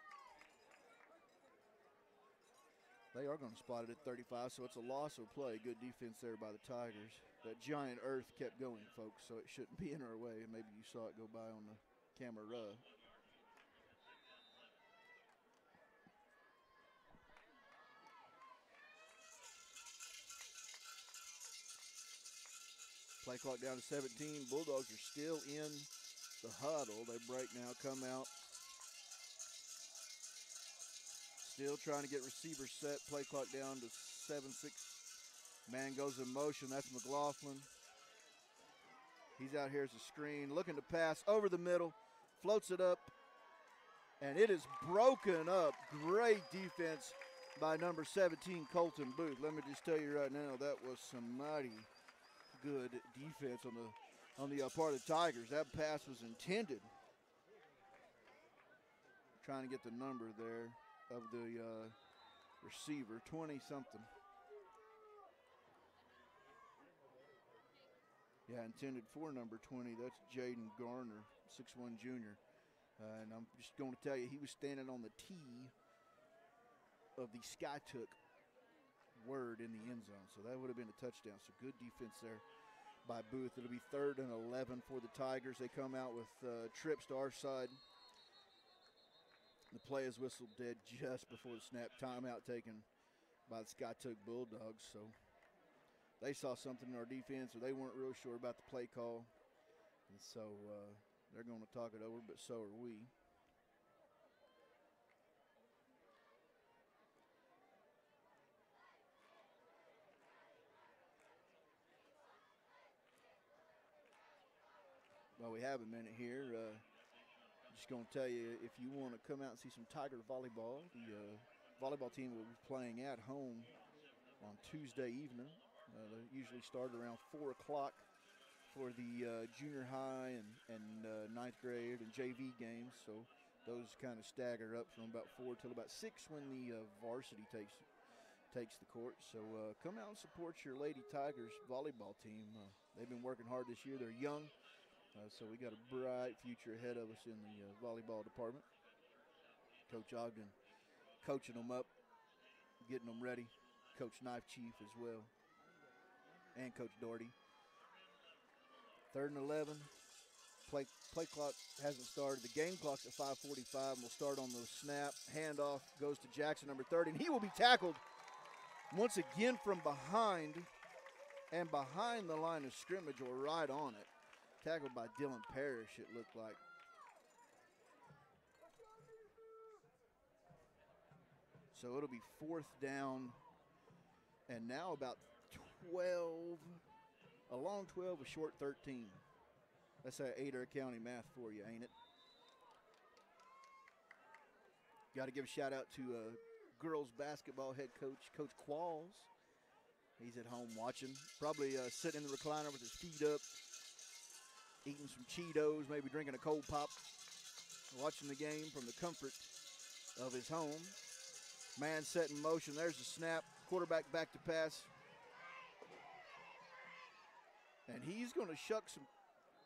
Speaker 1: They are going to spot it at 35, so it's a loss of play. Good defense there by the Tigers. That giant earth kept going, folks, so it shouldn't be in our way. Maybe you saw it go by on the camera. Play clock down to 17. Bulldogs are still in the huddle. They break now, come out. Still trying to get receiver set. Play clock down to 7-6. Man goes in motion. That's McLaughlin. He's out here as a screen, looking to pass over the middle. Floats it up. And it is broken up. Great defense by number 17, Colton Booth. Let me just tell you right now, that was some mighty good defense on the part of the Tigers. That pass was intended. Trying to get the number there of the receiver, 20-something. Yeah, intended for number 20. That's Jaden Garner, 6'1" junior. And I'm just going to tell you, he was standing on the tee of the Skiatook word in the end zone. So that would have been a touchdown. So good defense there by Booth. It'll be 3rd and 11 for the Tigers. They come out with trips to our side. The play is whistled dead just before the snap. Timeout taken by the Skiatook Bulldogs. So they saw something in our defense, or they weren't real sure about the play call. And so they're going to talk it over, but so are we. Well, we have a minute here. Just going to tell you, if you want to come out and see some Tiger volleyball, the volleyball team will be playing at home on Tuesday evening. They usually start around 4 o'clock for the junior high and 9th grade and JV games. So those kind of stagger up from about 4 till about 6 when the varsity takes the court. So come out and support your Lady Tigers volleyball team. They've been working hard this year. They're young. So we got a bright future ahead of us in the volleyball department. Coach Ogden coaching them up, getting them ready. Coach Knife Chief as well, and Coach Doherty. 3rd and 11. Play clock hasn't started. The game clock's at 5:45. We'll start on the snap. Handoff goes to Jackson, number 30, and he will be tackled once again from behind and behind the line of scrimmage or right on it. Tackled by Dylan Parrish, it looked like. So it'll be 4th down, and now about 12, a long 12, a short 13. That's that Adair County math for you, ain't it? Got to give a shout out to girls basketball head coach, Coach Qualls. He's at home watching, probably sitting in the recliner with his feet up, eating some Cheetos, maybe drinking a cold pop, watching the game from the comfort of his home. Man set in motion. There's the snap. Quarterback back to pass. And he's going to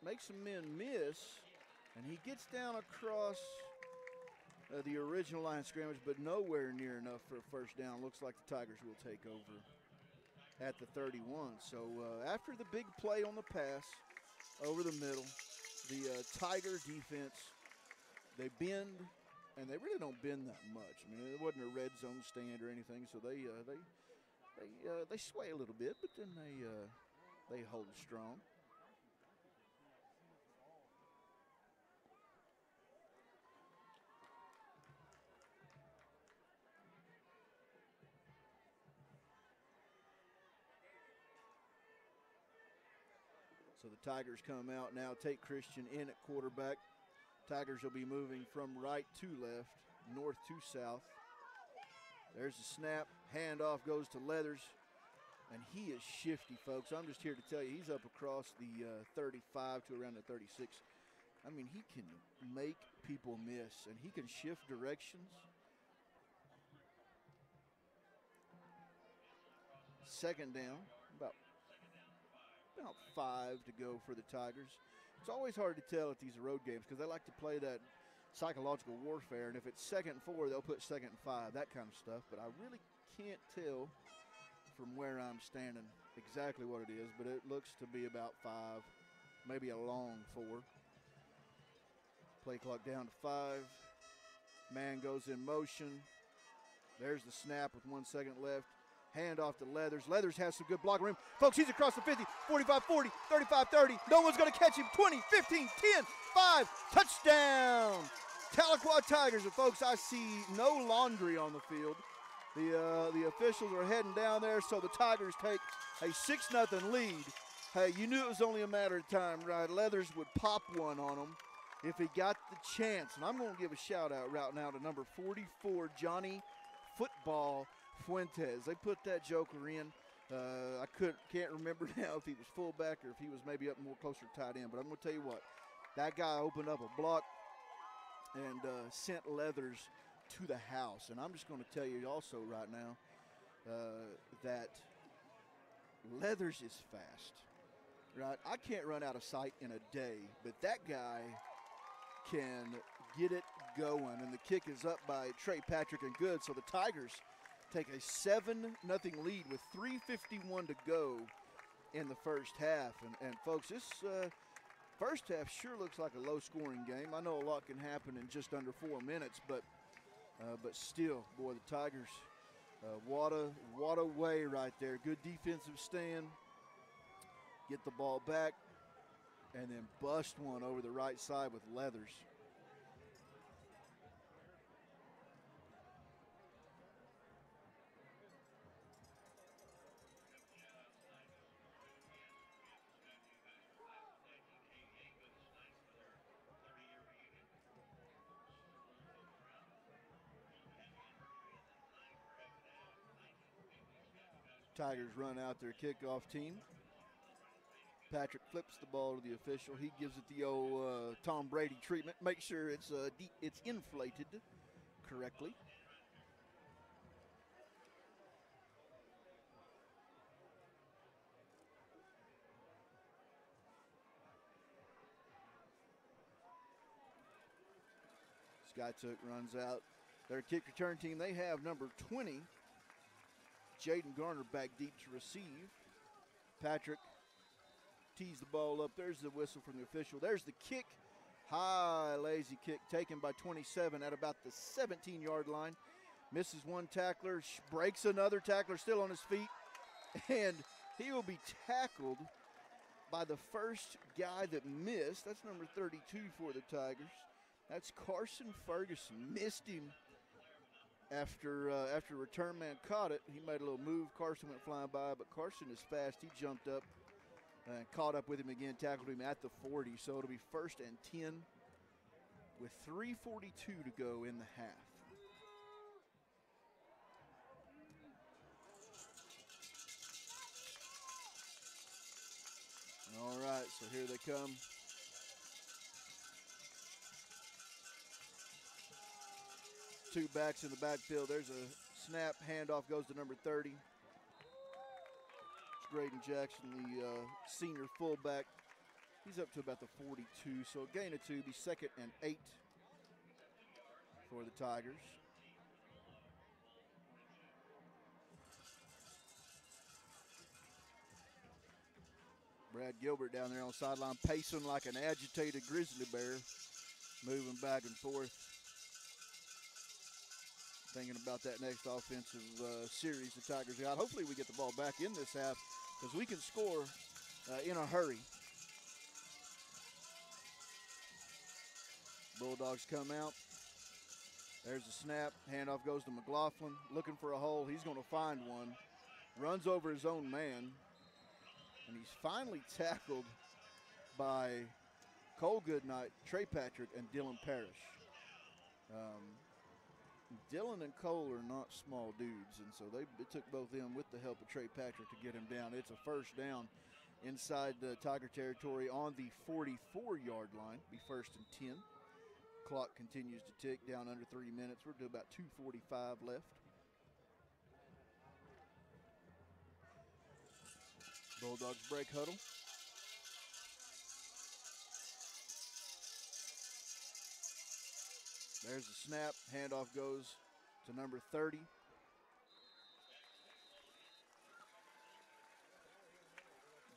Speaker 1: make some men miss. And he gets down across the original line of scrimmage, but nowhere near enough for a first down. Looks like the Tigers will take over at the 31. So after the big play on the pass, over the middle, the Tiger defense, they bend, and they really don't bend that much. I mean, it wasn't a red zone stand or anything, so they sway a little bit, but then they hold strong. So the Tigers come out now, take Christian in at quarterback. Tigers will be moving from right to left, north to south. There's the snap. Handoff goes to Leathers. And he is shifty, folks. I'm just here to tell you, he's up across the 35 to around the 36. I mean, he can make people miss, and he can shift directions. 2nd down, about 5 to go for the Tigers. It's always hard to tell at these road games because they like to play that psychological warfare, and if it's 2nd and 4, they'll put 2nd and 5, that kind of stuff. But I really can't tell from where I'm standing exactly what it is, but it looks to be about 5, maybe a long 4. Play clock down to 5. Man goes in motion. There's the snap with 1 second left. Hand off to Leathers. Leathers has some good blocking room. Folks, he's across the 50, 45, 40, 35, 30. No one's going to catch him. 20, 15, 10, 5. Touchdown. Tahlequah Tigers, and folks, I see no laundry on the field. The officials are heading down there, so the Tigers take a 6-0 lead. Hey, you knew it was only a matter of time, right? Leathers would pop one on them if he got the chance. And I'm going to give a shout-out right now to number 44, Johnny Football Fuentes. They put that joker in. I can't remember now if he was fullback or if he was maybe up more closer to tight end. But I'm going to tell you what, that guy opened up a block and sent Leathers to the house. And I'm just going to tell you also right now that Leathers is fast. Right, I can't run out of sight in a day, but that guy can get it going. And the kick is up by Trey Patrick and good. So the Tigers take a 7-0 lead with 3:51 to go in the first half. And folks, this first half sure looks like a low-scoring game. I know a lot can happen in just under 4 minutes, but still, boy, the Tigers, what a way right there. Good defensive stand. Get the ball back, and then bust one over the right side with Leathers. Tigers run out their kickoff team. Patrick flips the ball to the official. He gives it the old Tom Brady treatment. Make sure it's inflated correctly. Skiatook runs out. Their kick return team, they have number 20, Jaden Garner, back deep to receive. Patrick tees the ball up. There's the whistle from the official. There's the kick. High, lazy kick taken by 27 at about the 17-yard line. Misses one tackler, breaks another tackler, still on his feet. And he will be tackled by the first guy that missed. That's number 32 for the Tigers. That's Carson Ferguson. Missed him after return man caught it. He made a little move. Carson went flying by, but Carson is fast. He jumped up and caught up with him again, tackled him at the 40. So it'll be 1st and 10 with 3:42 to go in the half. All right, so here they come. Two backs in the backfield. There's a snap. Handoff goes to number 30. Graydon Jackson, the senior fullback. He's up to about the 42, so a gain of 2, be 2nd and 8 for the Tigers. Brad Gilbert down there on the sideline, pacing like an agitated grizzly bear, moving back and forth. Thinking about that next offensive series the Tigers got. Hopefully we get the ball back in this half because we can score in a hurry. Bulldogs come out. There's a snap. Handoff goes to McLaughlin. Looking for a hole. He's going to find one. Runs over his own man. And he's finally tackled by Cole Goodnight, Trey Patrick, and Dylan Parrish. Dylan and Cole are not small dudes, and so it took both of them with the help of Trey Patrick to get him down. It's a 1st down inside Tiger territory on the 44-yard line. Be 1st and 10. Clock continues to tick down under 3 minutes. We're to about 2:45 left. Bulldogs break huddle. There's the snap. Handoff goes to number 30.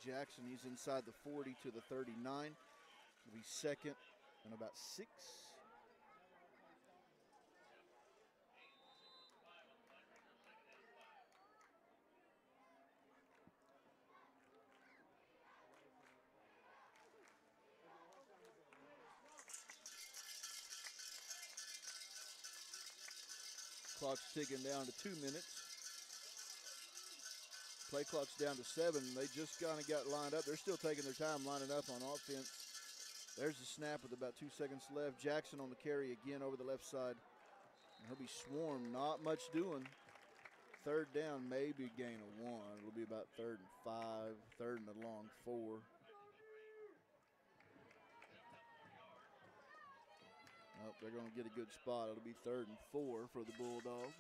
Speaker 1: Jackson, he's inside the 40 to the 39. It'll be 2nd and about 6. Clock's ticking down to 2 minutes. Play clock's down to 7. They just kind of got lined up. They're still taking their time lining up on offense. There's the snap with about 2 seconds left. Jackson on the carry again over the left side. He'll be swarmed, not much doing. Third down, maybe gain of 1. It'll be about 3rd and 5, 3rd and a long 4. Oh, they're going to get a good spot. It'll be 3rd and 4 for the Bulldogs.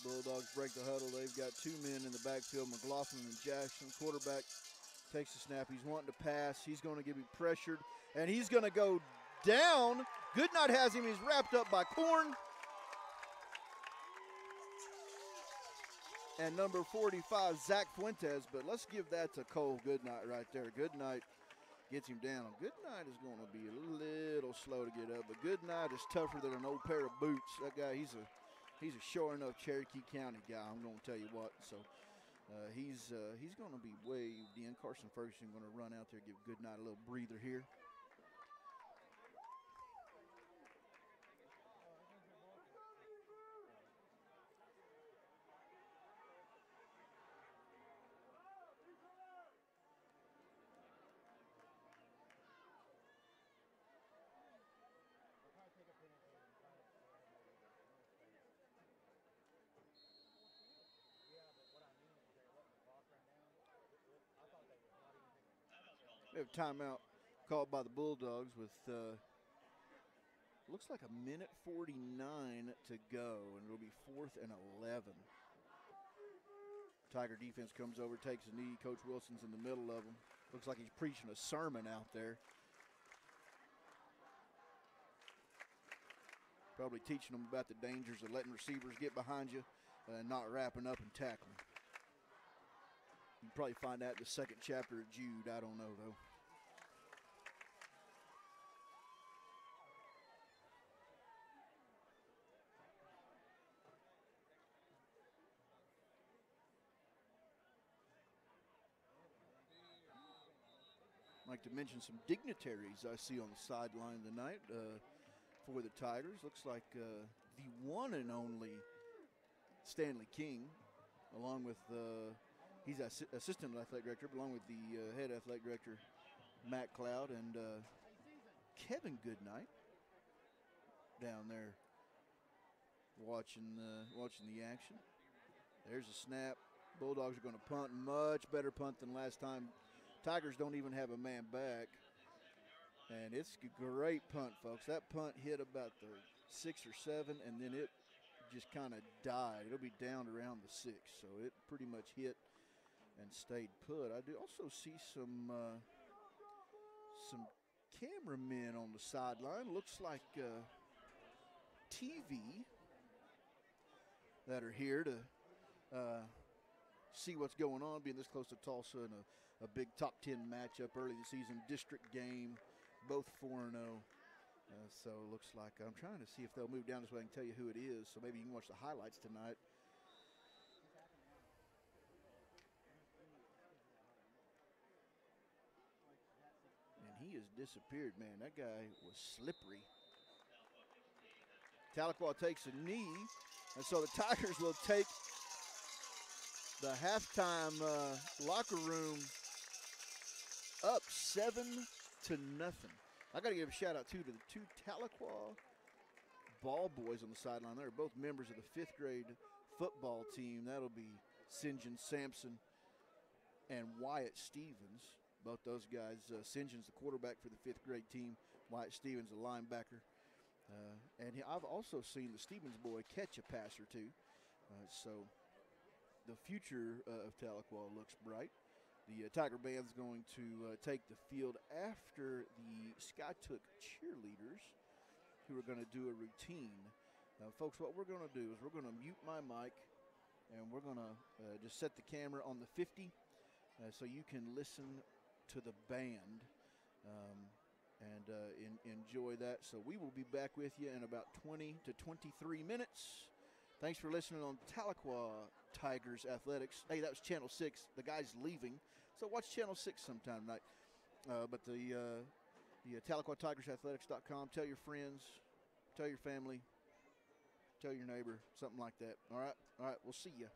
Speaker 1: Bulldogs break the huddle. They've got 2 men in the backfield, McLaughlin and Jackson. Quarterback takes the snap. He's wanting to pass. He's going to be pressured, and he's going to go down. Goodnight has him. He's wrapped up by Korn. And number 45, Zach Fuentes. But let's give that to Cole Goodnight right there. Goodnight gets him down. Goodnight is going to be a little slow to get up, but Goodnight is tougher than an old pair of boots. That guy, he's a sure enough Cherokee County guy, I'm going to tell you what. So he's going to be waved in. Carson Ferguson going to run out there, give Goodnight a little breather here. We have a timeout called by the Bulldogs with looks like 1:49 to go, and it'll be 4th and 11. Tiger defense comes over, takes a knee. Coach Wilson's in the middle of them. Looks like he's preaching a sermon out there. Probably teaching them about the dangers of letting receivers get behind you and not wrapping up and tackling. You can probably find that in the 2nd chapter of Jude. I don't know, though. I'd like to mention some dignitaries I see on the sideline tonight for the Tigers. Looks like the one and only Stanley King, along with he's assistant athletic director, along with the head athletic director, Matt Cloud, and Kevin Goodnight down there watching the action. There's a snap. Bulldogs are going to punt. Much better punt than last time. Tigers don't even have a man back. And it's a great punt, folks. That punt hit about the 6 or 7, and then it just kind of died. It'll be down around the 6, so it pretty much hit and stayed put. I do also see some cameramen on the sideline. Looks like TV that are here to see what's going on, being this close to Tulsa and a big top 10 matchup early this season, district game, both 4-0. So it looks like I'm trying to see if they'll move down this way. I can tell you who it is, so maybe you can watch the highlights tonight. And he has disappeared, man. That guy was slippery. Tahlequah takes a knee, and so the Tigers will take the halftime locker room up 7-0. I got to give a shout out too to the 2 Tahlequah ball boys on the sideline. They're both members of the 5th grade football team. That'll be St. John Sampson and Wyatt Stevens. Both those guys. St. John's the quarterback for the 5th grade team. Wyatt Stevens, a linebacker. And I've also seen the Stevens boy catch a pass or two. So the future of Tahlequah looks bright. The Tiger Band's going to take the field after the Skiatook cheerleaders, who are going to do a routine. Folks, what we're going to do is we're going to mute my mic, and we're going to just set the camera on the 50 so you can listen to the band and enjoy that. So we will be back with you in about 20 to 23 minutes Thanks for listening on Tahlequah Tigers Athletics. Hey, that was Channel 6. The guy's leaving, so watch Channel 6 sometime tonight. But the Tahlequah Tigers Athletics.com. Tell your friends, tell your family, tell your neighbor, something like that. All right, we'll see you.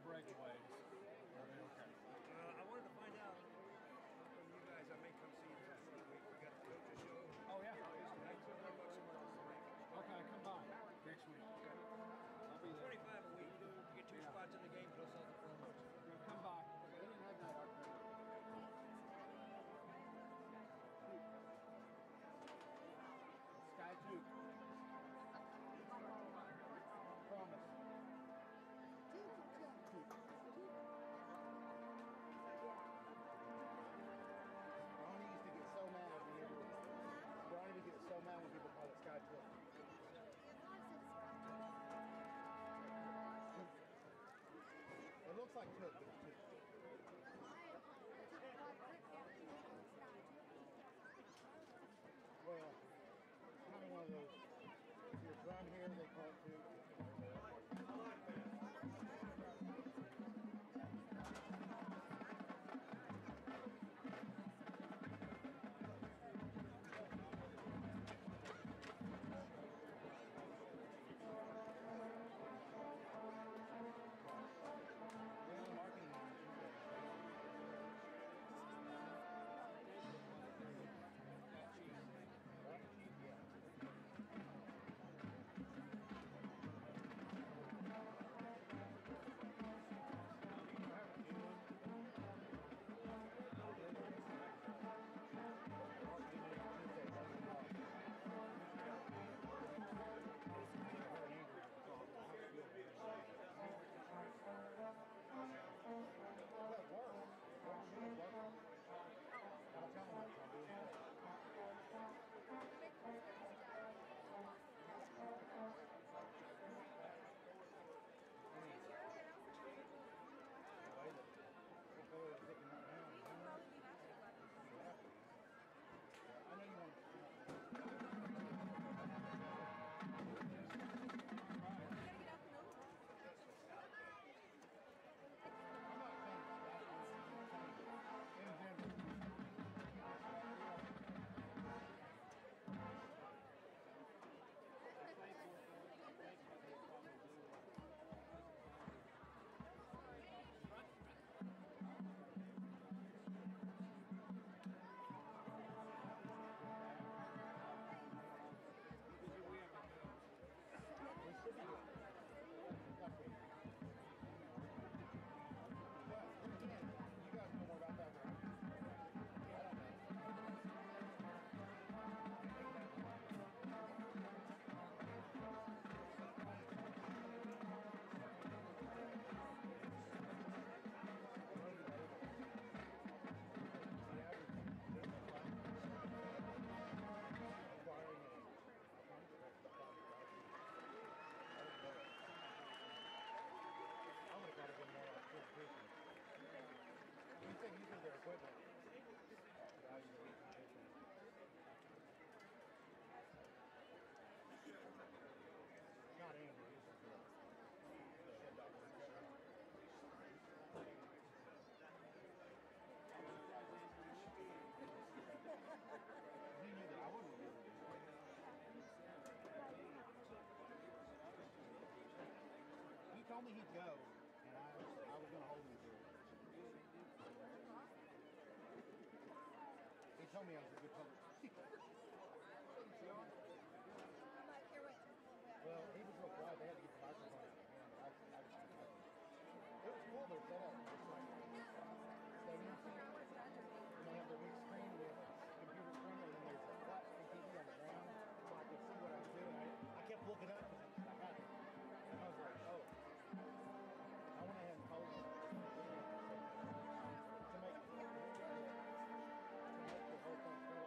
Speaker 2: breakaways. Okay.
Speaker 3: I wanted to find out from you guys. I may come see you next week. We got a coaches show.
Speaker 2: Oh, yeah.
Speaker 3: Okay,
Speaker 2: come by next week.
Speaker 3: Okay.
Speaker 2: I'll be there.
Speaker 3: 25 a week. You get 2 spots in the game plus all the promos.
Speaker 2: Come by. We didn't have that up there. Skiatook. Promise. Ronnie used to get so mad when people call it Skiatook. It looks like Took, but it's Took. Well, kind of one of those. If you're from here, they call it Took. He told me he'd go, and I was going to hold him to it. He told me I was a good public speaker. Well, he was real quiet. They had to get the microphone out of him. It was cool. They set up just like stadium seats. And they have the big screen with computer screen, and then there's a flat screen TV on the ground, so I could see what I was doing. I kept looking up because I got it. And I was like, oh. I went ahead and told him to make the whole thing cool.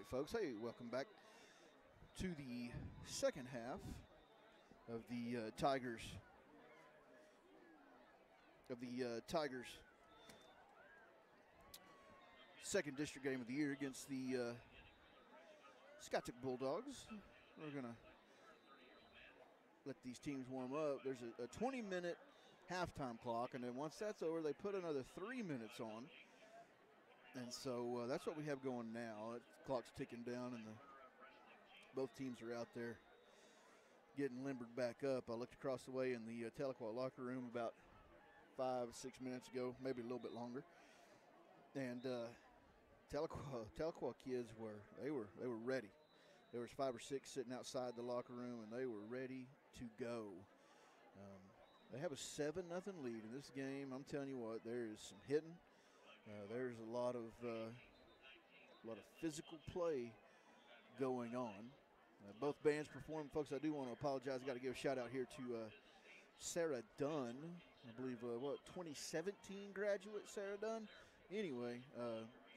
Speaker 1: right, folks. Hey, welcome back to the second half of the Tigers. Second district game of the year against the Skiatook Bulldogs. We're gonna let these teams warm up. There's a 20-minute halftime clock, and then once that's over, they put another 3 minutes on. And so that's what we have going now. The clock's ticking down, and both teams are out there getting limbered back up. I looked across the way in the Tahlequah locker room about 5 or 6 minutes ago, maybe a little bit longer. And Tahlequah kids were ready. There was 5 or 6 sitting outside the locker room, and they were ready to go. They have a 7-0 lead in this game. I'm telling you what, there is some hitting. There's a lot of physical play going on. Both bands performed, folks. I do want to apologize. I got to give a shout out here to Sarah Dunn. I believe 2017 graduate Sarah Dunn. Anyway,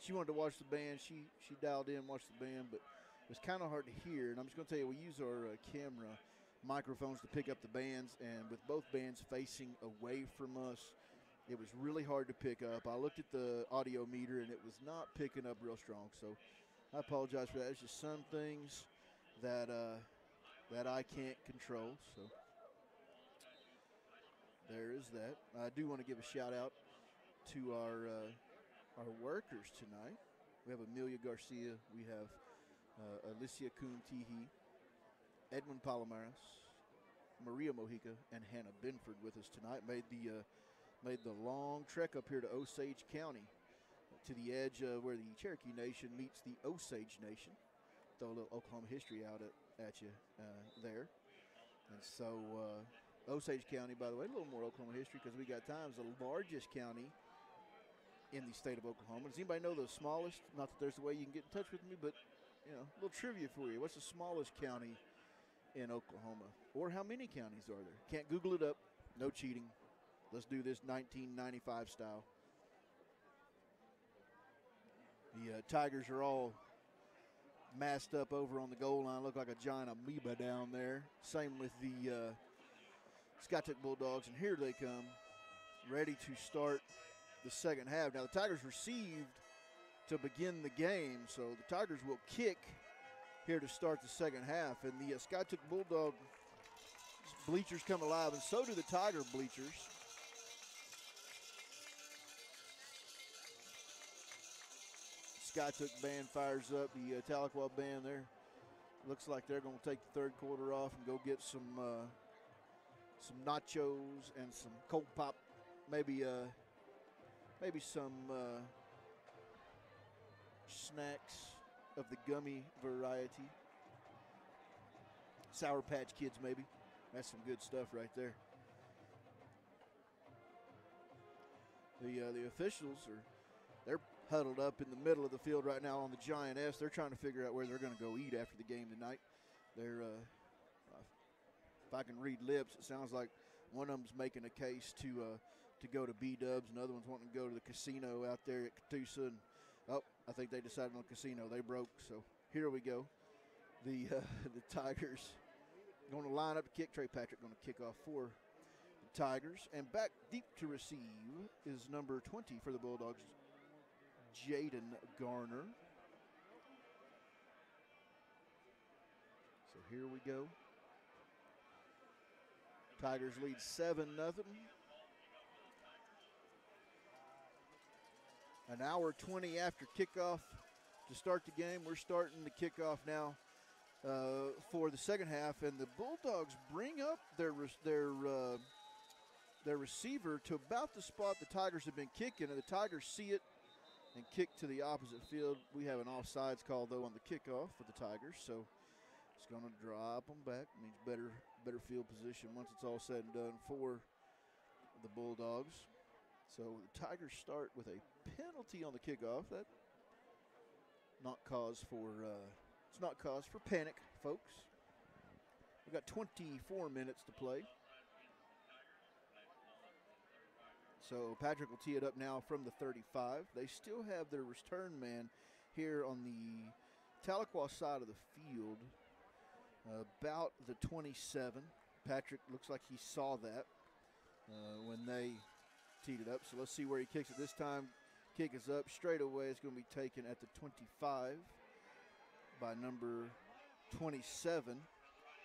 Speaker 1: she wanted to watch the band. She dialed in, watched the band, but it was kind of hard to hear. And I'm just going to tell you, we use our camera microphones to pick up the bands, and with both bands facing away from us, it was really hard to pick up. I looked at the audio meter, and it was not picking up real strong. So I apologize for that. It's just some things that I can't control. So there is that. I do want to give a shout out to our workers tonight. We have Amelia Garcia. We have Alicia Kuhn-Tihi, Edwin Palomares, Maria Mojica, and Hannah Benford with us tonight. Made the long trek up here to Osage County, to the edge where the Cherokee Nation meets the Osage Nation. Throw a little Oklahoma history out at you there. And so Osage County, by the way, a little more Oklahoma history because we got times the largest county in the state of Oklahoma. Does anybody know the smallest? Not that there's a way you can get in touch with me, but a little trivia for you. What's the smallest county in Oklahoma? Or how many counties are there? Can't Google it up. No cheating. Let's do this 1995 style. The Tigers are all masked up over on the goal line. Look like a giant amoeba down there. Same with the Skiatook Bulldogs. And here they come, ready to start the second half. Now, the Tigers received to begin the game, so the Tigers will kick here to start the second half. And the Skiatook Bulldog bleachers come alive, and so do the Tiger bleachers. Skiatook band fires up. The Tahlequah band there looks like they're going to take the third quarter off and go get some nachos and some cold pop, maybe some snacks of the gummy variety. Sour Patch Kids, maybe. That's some good stuff right there. The officials they're huddled up in the middle of the field right now on the Giant S. They're trying to figure out where they're going to go eat after the game tonight. They're, if I can read lips, it sounds like one of them's making a case to go to B-Dubs, and the other one's wanting to go to the casino out there at Catoosa. And, I think they decided on casino. They broke, so here we go. The Tigers going to line up to kick. Trey Patrick going to kick off for the Tigers. And back deep to receive is number 20 for the Bulldogs, Jaden Garner. So here we go. Tigers lead 7-0. An hour 20 after kickoff to start the game. We're starting the kickoff now for the second half, and the Bulldogs bring up their receiver to about the spot the Tigers have been kicking, and the Tigers see it and kick to the opposite field. We have an offsides call, though, on the kickoff for the Tigers, so it's going to drop them back. It means better field position once it's all said and done for the Bulldogs. So the Tigers start with a penalty on the kickoff. That not cause for it's not cause for panic, folks. We've got 24 minutes to play. So Patrick will tee it up now from the 35. They still have their return man here on the Tahlequah side of the field, about the 27. Patrick looks like he saw that when they teed it up. So let's see where he kicks it this time. Kick is up straight away. It's going to be taken at the 25 by number 27.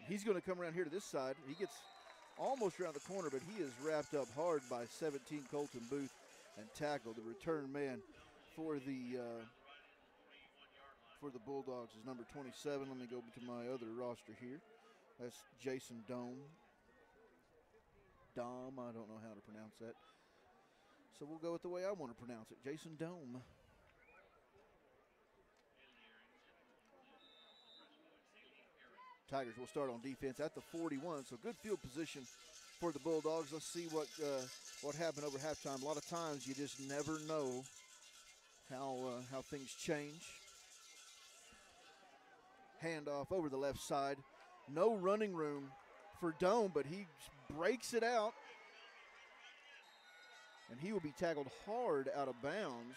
Speaker 1: He's going to come around here to this side. He gets almost around the corner, but he is wrapped up hard by 17 Colton Booth and tackled. The return man for the Bulldogs is number 27. Let me go to my other roster here. That's Jason Dome. Dom, I don't know how to pronounce that. So we'll go with the way I want to pronounce it, Jason Dome. Tigers will start on defense at the 41, so good field position for the Bulldogs. Let's see what happened over halftime. A lot of times you just never know how things change. Handoff over the left side. No running room for Dome, but he breaks it out. And he will be tackled hard out of bounds.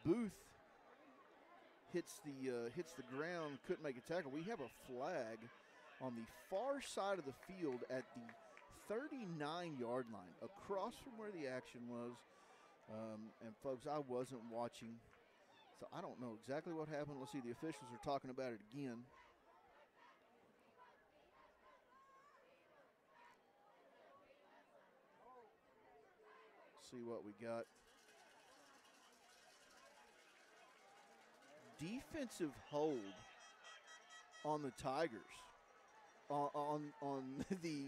Speaker 1: Booth hits the ground, couldn't make a tackle. We have a flag on the far side of the field at the 39-yard line, across from where the action was. And folks, I wasn't watching, so I don't know exactly what happened. Let's see, the officials are talking about it again. See what we got. Defensive hold on the Tigers on the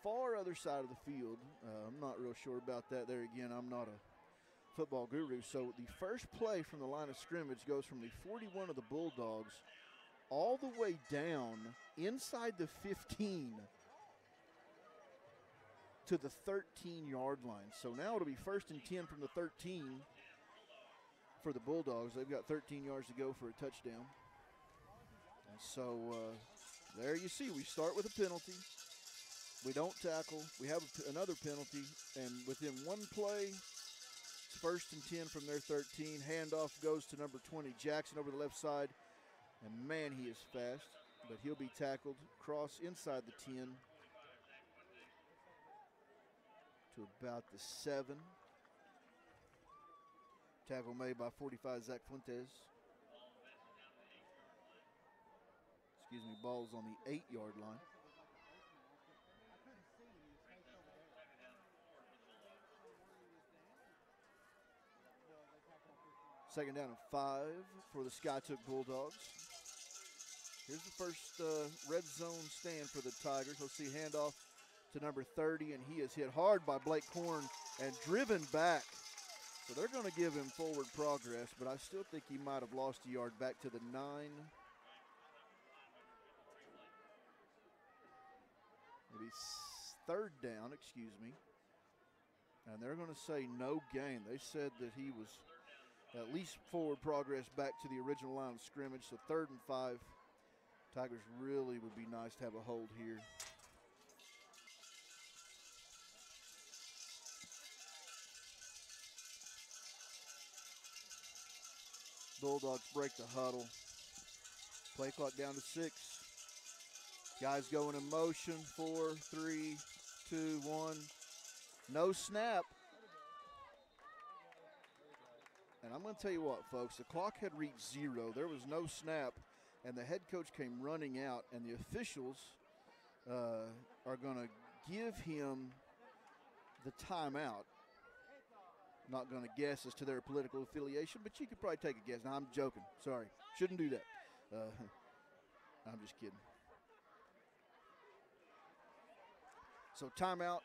Speaker 1: far other side of the field. I'm not real sure about that. There again, I'm not a football guru. So the first play from the line of scrimmage goes from the 41 of the Bulldogs all the way down inside the 15 to the 13-yard line. So now it'll be 1st and 10 from the 13 for the Bulldogs. They've got 13 yards to go for a touchdown. And so there you see, we start with a penalty. We don't tackle. We have another penalty. And within one play, it's 1st and 10 from their 13. Handoff goes to number 20, Jackson, over the left side. And man, he is fast. But he'll be tackled cross inside the 10 to about the 7. Tackle made by 45, Zach Fuentes. Excuse me, ball's on the 8-yard line. Second down and 5 for the Skiatook Bulldogs. Here's the first red zone stand for the Tigers. Let's see, handoff to number 30, and he is hit hard by Blake Korn and driven back. So they're going to give him forward progress, but I still think he might have lost a yard back to the 9. Maybe 3rd down, excuse me. And they're going to say no gain. They said that he was at least forward progress back to the original line of scrimmage. So 3rd and 5. Tigers really would be nice to have a hold here. Bulldogs break the huddle. Play clock down to 6. Guys going in motion. 4, 3, 2, 1. No snap. And I'm going to tell you what, folks. The clock had reached 0. There was no snap. And the head coach came running out. And the officials are going to give him the timeout. Not going to guess as to their political affiliation, but you could probably take a guess. Now, I'm joking. Sorry. Shouldn't do that. I'm just kidding. So, timeout.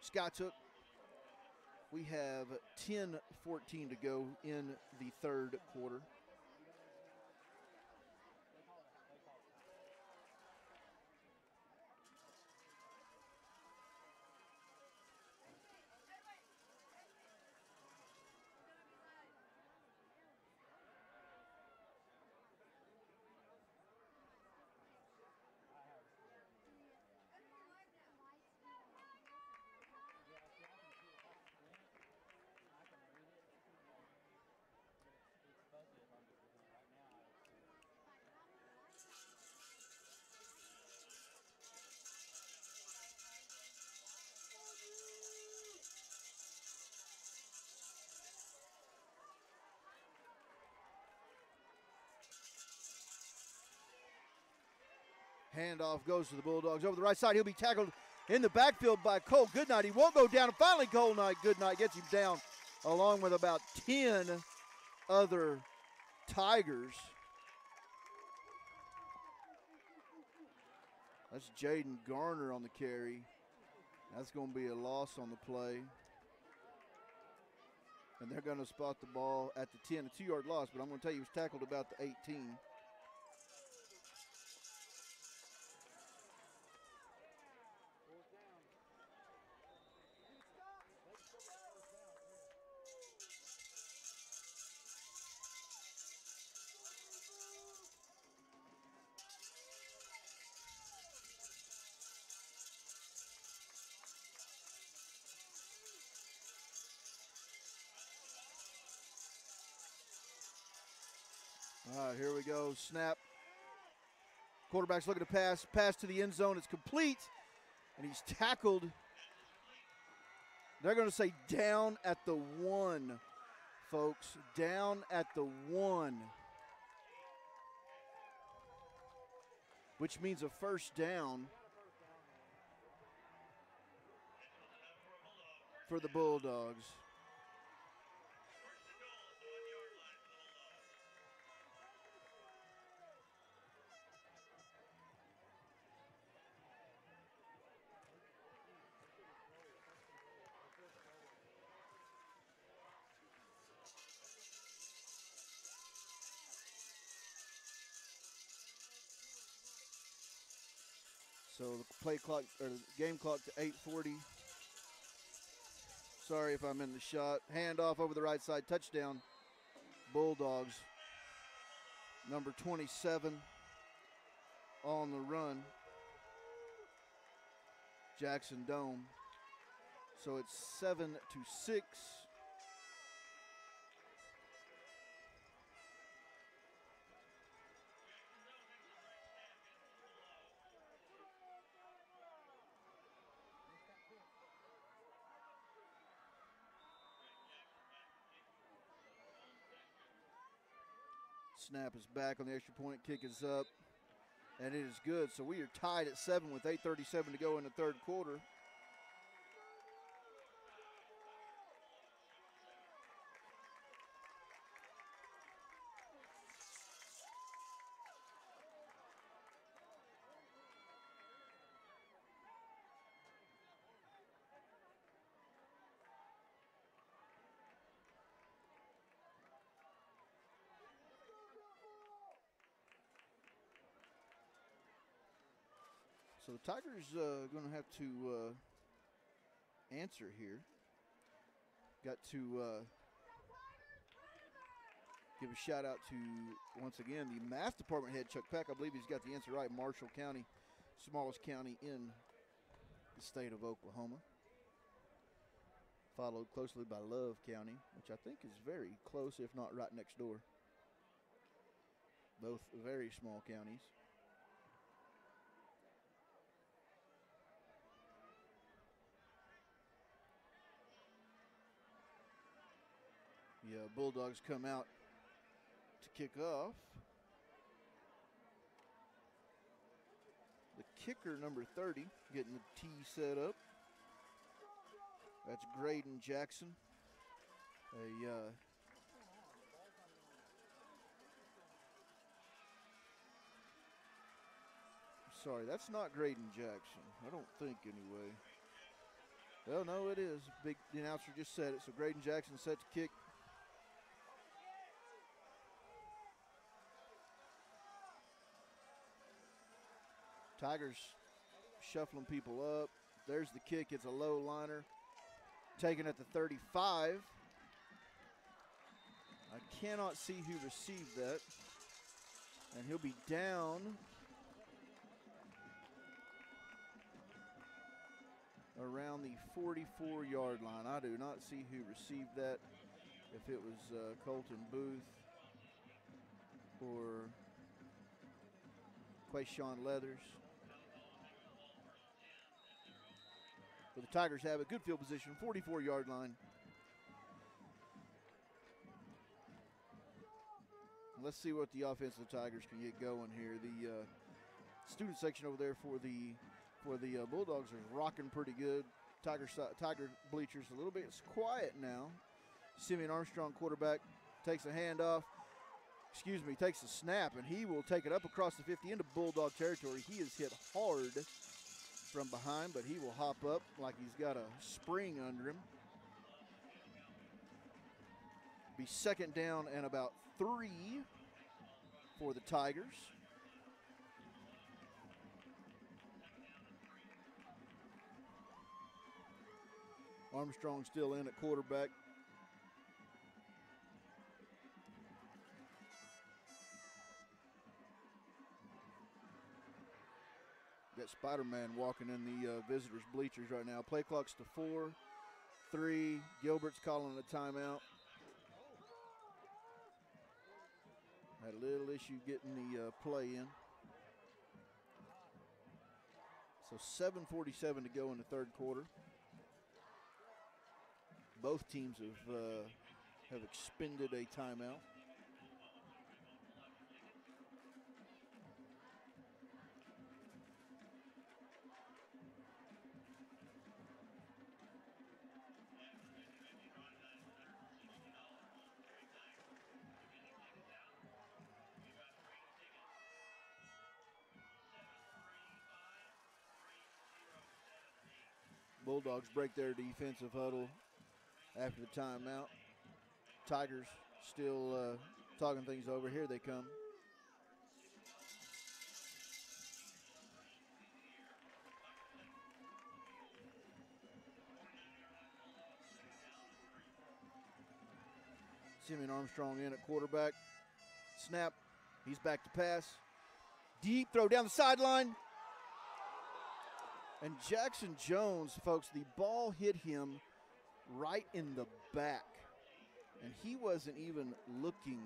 Speaker 1: Skiatook. We have 10:14 to go in the 3rd quarter. Handoff goes to the Bulldogs. Over the right side, he'll be tackled in the backfield by Cole Goodnight. He won't go down, and finally Cole Goodnight gets him down along with about 10 other Tigers. That's Jaden Garner on the carry. That's going to be a loss on the play. And they're going to spot the ball at the 10, a 2-yard loss, but I'm going to tell you he was tackled about the 18. All right, here we go. Snap. Quarterback's looking to pass. Pass to the end zone. It's complete. And he's tackled. They're going to say down at the 1, folks. Down at the 1. Which means a first down for the Bulldogs. So the play clock or the game clock to 8:40. Sorry if I'm in the shot. Handoff over the right side. Touchdown. Bulldogs. Number 27 on the run. Jackson Dome. So it's 7-6. Snap is back on the extra point. Kick is up. And it is good. So we are tied at 7 with 8:37 to go in the third quarter. So the Tigers going to have to answer here. Got to give a shout out to, once again, the math department head, Chuck Peck. I believe he's got the answer right. Marshall County, smallest county in the state of Oklahoma. Followed closely by Love County, which I think is very close, if not right next door. Both very small counties. Yeah, Bulldogs come out to kick off. The kicker, number 30, getting the tee set up. That's Graydon Jackson. Sorry, that's not Graydon Jackson. I don't think, anyway. Well, no, it is. The announcer just said it. So Graydon Jackson set to kick. Tigers shuffling people up. There's the kick. It's a low liner. Taken at the 35. I cannot see who received that. And he'll be down around the 44-yard line. I do not see who received that. If it was Colton Booth or Quayshawn Leathers. But the Tigers have a good field position, 44-yard line. Let's see what the offense of the Tigers can get going here. student section over there for the Bulldogs is rocking pretty good. Tiger bleachers a little bit quiet now. Simeon Armstrong, quarterback, takes a handoff. Takes a snap, and he will take it up across the 50 into Bulldog territory. He is hit hard from behind, but he will hop up like he's got a spring under him. Be second down and about 3 for the Tigers. Armstrong still in at quarterback. Got Spider-Man walking in the visitors' bleachers right now. Play clock's to 4, 3. Gilbert's calling a timeout. Had a little issue getting the play in. So 7:47 to go in the third quarter. Both teams have expended a timeout. Bulldogs break their defensive huddle after the timeout. Tigers still talking things over. Here they come. Simeon Armstrong in at quarterback. Snap. He's back to pass. Deep throw down the sideline. And Jackson Jones, folks, the ball hit him right in the back. And he wasn't even looking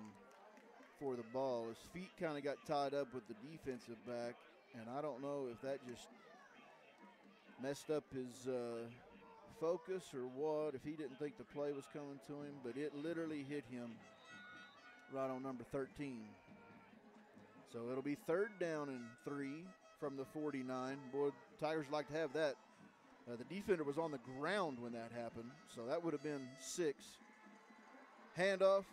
Speaker 1: for the ball. His feet kind of got tied up with the defensive back. And I don't know if that just messed up his focus or what, if he didn't think the play was coming to him. But it literally hit him right on number 13. So it'll be third down and 3 from the 49. Boy, Tigers like to have that. The defender was on the ground when that happened, so that would have been 6. Handoff.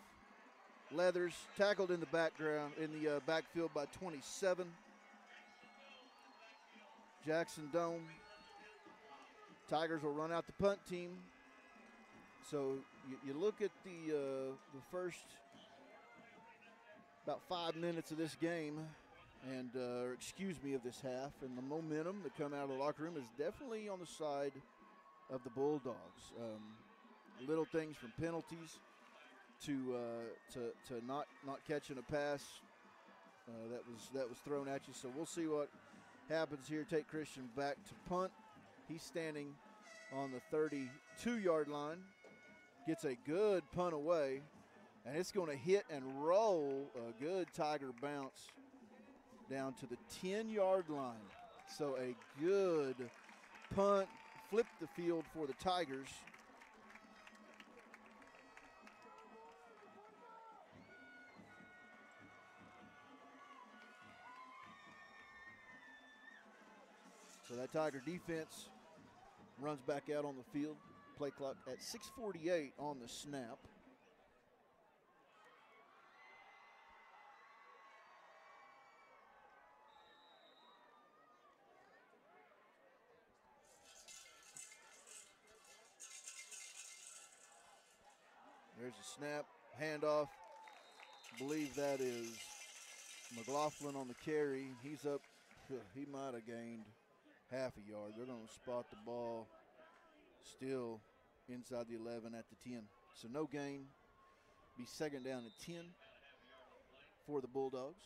Speaker 1: Leathers tackled in the backfield by 27. Jackson Dome. Tigers will run out the punt team. So you look at the first about 5 minutes of this game, and of this half, and the momentum that come out of the locker room is definitely on the side of the Bulldogs. Little things from penalties to not catching a pass that was thrown at you. So we'll see what happens here. Tate Christian back to punt. He's standing on the 32-yard line. Gets a good punt away, and it's going to hit and roll a good Tiger bounce down to the 10-yard line. So a good punt, flipped the field for the Tigers. So that Tiger defense runs back out on the field. Play clock at 6:48 on the snap. There's a snap, handoff. I believe that is McLaughlin on the carry. He's up. He might have gained half a yard. They're going to spot the ball still inside the 11 at the 10. So no gain. Be second down and 10 for the Bulldogs.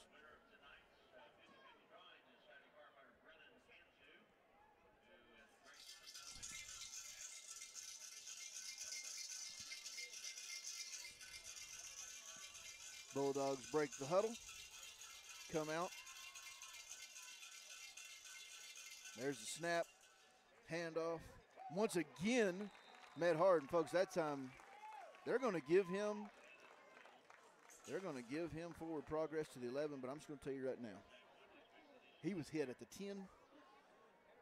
Speaker 1: Bulldogs break the huddle, come out. There's the snap, handoff. Once again, Matt Harden, folks, that time they're going to give him forward progress to the 11, but I'm just going to tell you right now, he was hit at the 10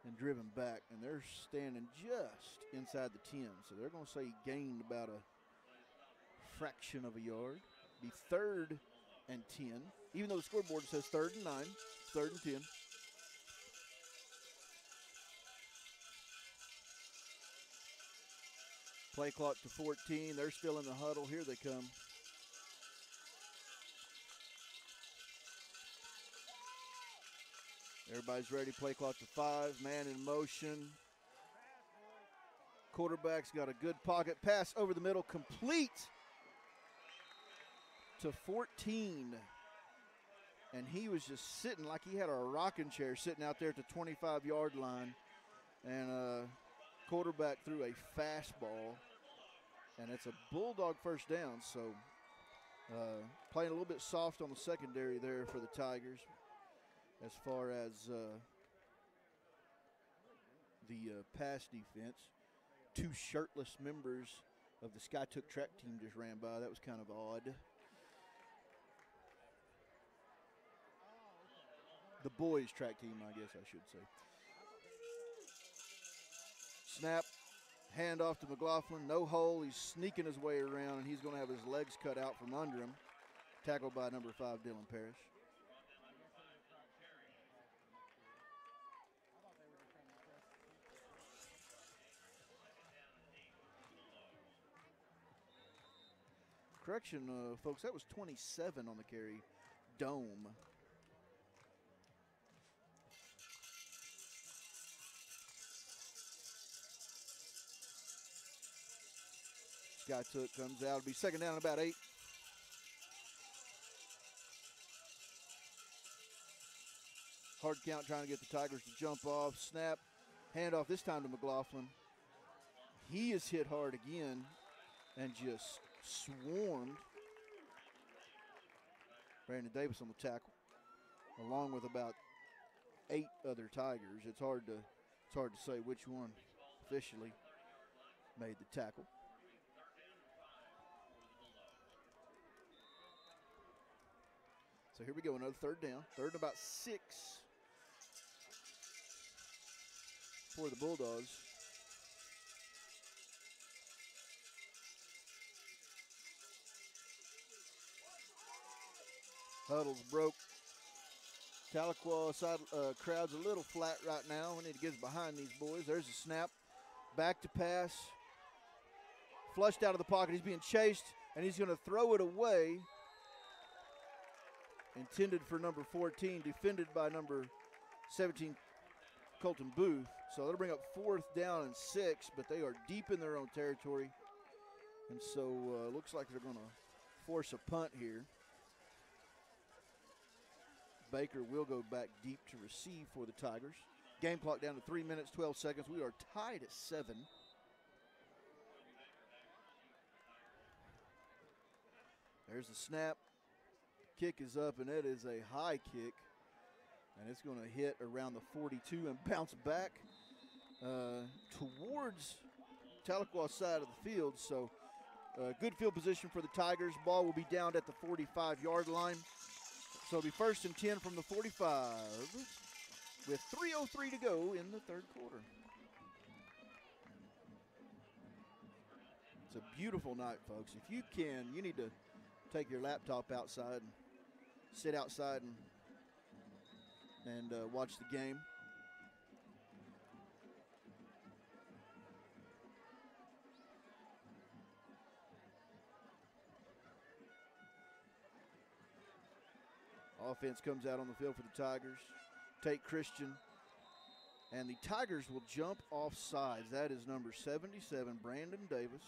Speaker 1: and driven back, and they're standing just inside the 10. So they're going to say he gained about a fraction of a yard. Be 3rd and 10, even though the scoreboard says 3rd and 9, 3rd and 10. Play clock to 14. They're still in the huddle. Here they come. Everybody's ready. Play clock to 5. Man in motion. Quarterback's got a good pocket pass over the middle. Complete to 14. And he was just sitting like he had a rocking chair sitting out there at the 25-yard line. And quarterback threw a fastball. And it's a Bulldog first down. So playing a little bit soft on the secondary there for the Tigers as far as the pass defense. 2 shirtless members of the Skiatook track team just ran by. That was kind of odd. The boys track team, I guess I should say. Snap, handoff to McLaughlin, no hole. He's sneaking his way around, and he's going to have his legs cut out from under him. Tackled by number 5, Dylan Parrish. Correction, folks, that was 27 on the carry. Dome. Skiatook comes out. It'll be 2nd down and about 8. Hard count trying to get the Tigers to jump off. Snap. Handoff this time to McLaughlin. He is hit hard again and just swarmed. Brandon Davis on the tackle, along with about 8 other Tigers. It's hard to say which one officially made the tackle. So here we go, another 3rd down. 3rd and about 6 for the Bulldogs. Huddles broke. Tahlequah side crowd's a little flat right now. We need to get behind these boys. There's a snap. Back to pass. Flushed out of the pocket. He's being chased, and he's going to throw it away. Intended for number 14, defended by number 17, Colton Booth. So that'll bring up 4th down and 6, but they are deep in their own territory. And so looks like they're going to force a punt here. Baker will go back deep to receive for the Tigers. Game clock down to 3 minutes, 12 seconds. We are tied at 7. There's the snap. Kick is up, and it is a high kick. And it's going to hit around the 42 and bounce back towards Tahlequah's side of the field. So good field position for the Tigers. Ball will be down at the 45-yard line. So it'll be 1st and 10 from the 45 with 3:03 to go in the 3rd quarter. It's a beautiful night, folks. If you can, you need to take your laptop outside and sit outside and watch the game. Offense comes out on the field for the Tigers. Tate Christian. And the Tigers will jump off sides. That is number 77, Brandon Davis.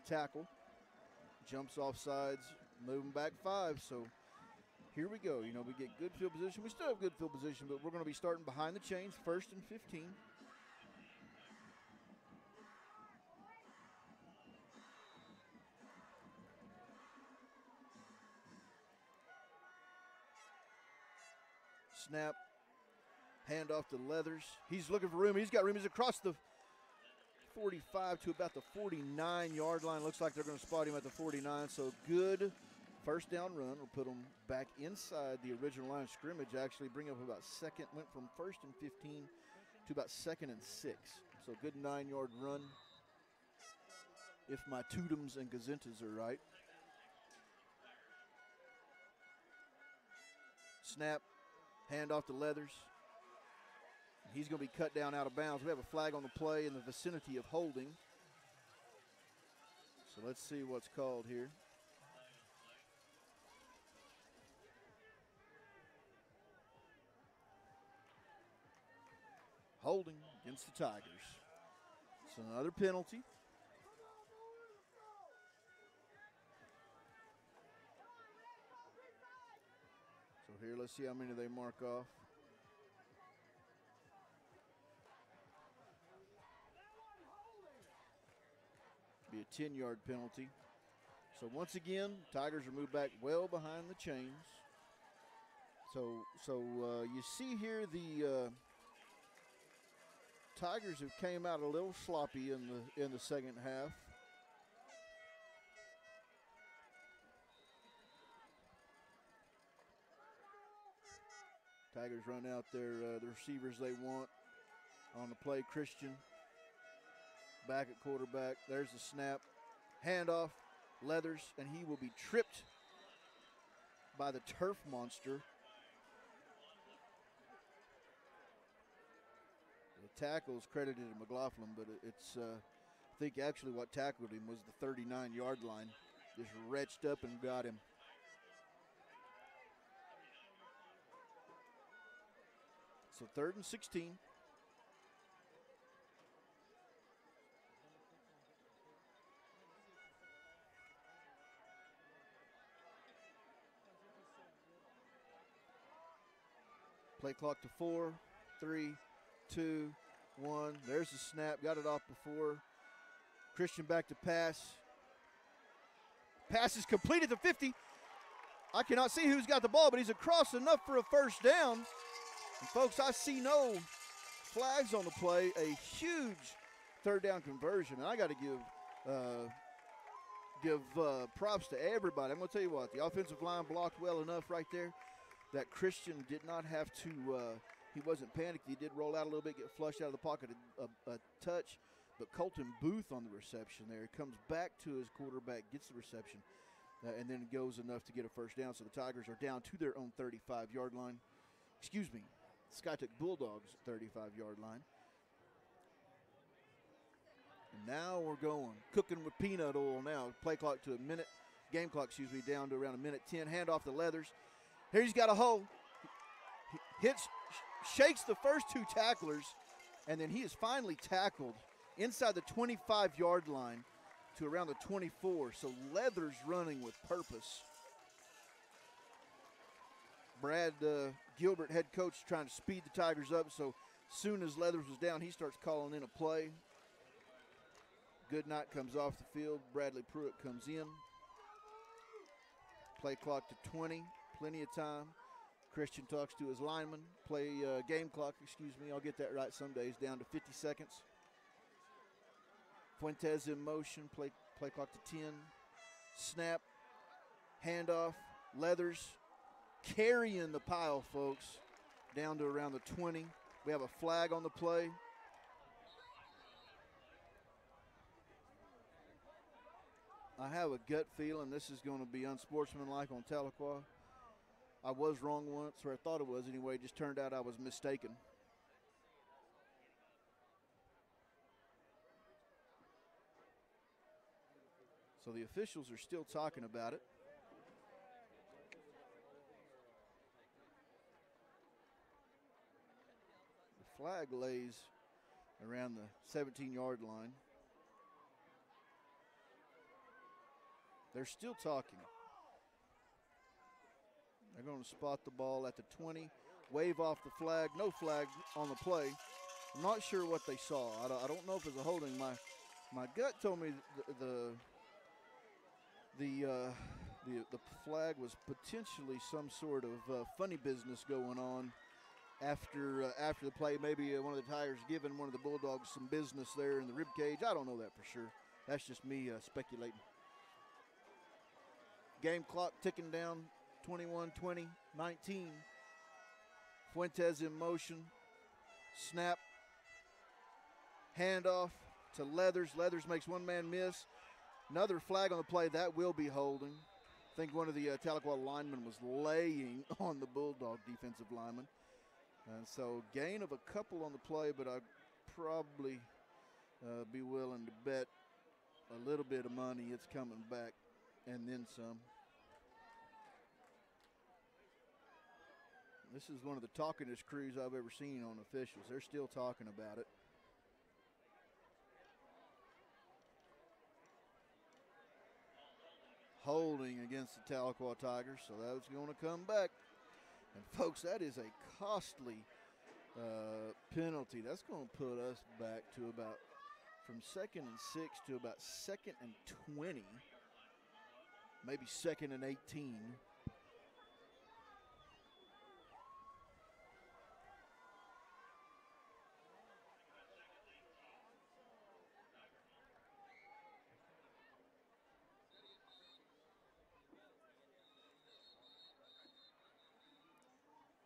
Speaker 1: Tackle. Jumps off sides, moving back 5. So here we go. You know, we get good field position. We still have good field position, but we're going to be starting behind the chains, 1st and 15. Snap. Hand off to Leathers. He's looking for room. He's got room. He's across the 45 to about the 49-yard line. Looks like they're going to spot him at the 49. So good first down run will put them back inside the original line of scrimmage, actually bring up about second, went from 1st and 15 to about 2nd and 6. So good 9-yard run if my Tudums and Gazintas are right. Snap, hand off to Leathers. He's going to be cut down out of bounds. We have a flag on the play in the vicinity of holding. So let's see what's called here. Holding against the Tigers. So another penalty. So here, let's see how many they mark off. Be a 10-yard penalty. So once again, Tigers are moved back well behind the chains. So you see here the Tigers have came out a little sloppy in the second half. Tigers run out the receivers they want on the play. Christian back at quarterback. There's the snap. Handoff, Leathers, and he will be tripped by the turf monster. The tackle is credited to McLaughlin, but it's I think actually what tackled him was the 39-yard line. Just retched up and got him. So 3rd and 16. Play clock to 4, 3, 2, 1. There's the snap. Got it off before. Christian back to pass. Pass is completed to 50. I cannot see who's got the ball, but he's across enough for a first down. And folks, I see no flags on the play. A huge 3rd down conversion. And I got to give props to everybody. I'm going to tell you what, the offensive line blocked well enough right there that Christian did not have to, he wasn't panicked. He did roll out a little bit, get flushed out of the pocket a touch. But Colton Booth on the reception there. Comes back to his quarterback, gets the reception, and then goes enough to get a first down. So the Tigers are down to their own 35-yard line. Excuse me, Skiatook Bulldogs 35-yard line. And now we're going. Cooking with peanut oil now. Play clock to a minute. Game clock, excuse me, down to around a minute 10. Hand off to Leathers. Here he's got a hole. Hits, shakes the first 2 tacklers, and then he is finally tackled inside the 25-yard line to around the 24. So Leathers running with purpose. Brad Gilbert, head coach, trying to speed the Tigers up. So soon as Leathers was down, he starts calling in a play. Goodnight comes off the field. Bradley Pruitt comes in. Play clock to 20. Plenty of time. Christian talks to his lineman. Game clock, excuse me. I'll get that right some days. Down to 50 seconds. Fuentes in motion. Play clock to 10. Snap. Handoff. Leathers carrying the pile, folks. Down to around the 20. We have a flag on the play. I have a gut feeling this is going to be unsportsmanlike on Tahlequah. I was wrong once, or I thought it was anyway. It just turned out I was mistaken. So the officials are still talking about it. The flag lays around the 17-yard line. They're still talking. They're going to spot the ball at the 20, wave off the flag. No flag on the play. I'm not sure what they saw. I don't know if it's a holding. My gut told me the flag was potentially some sort of funny business going on after the play. Maybe one of the Tigers giving one of the Bulldogs some business there in the rib cage. I don't know that for sure. That's just me speculating. Game clock ticking down, 21-20, 19. Fuentes in motion. Snap. Handoff to Leathers. Leathers makes one man miss. Another flag on the play. That will be holding. I think one of the Tahlequah linemen was laying on the Bulldog defensive lineman. And so gain of a couple on the play, but I'd probably be willing to bet a little bit of money it's coming back and then some. This is one of the talkingest crews I've ever seen on officials. They're still talking about it. Holding against the Tahlequah Tigers, so that's going to come back. And folks, that is a costly penalty. That's going to put us back to about from 2nd and 6 to about 2nd and 20, maybe 2nd and 18.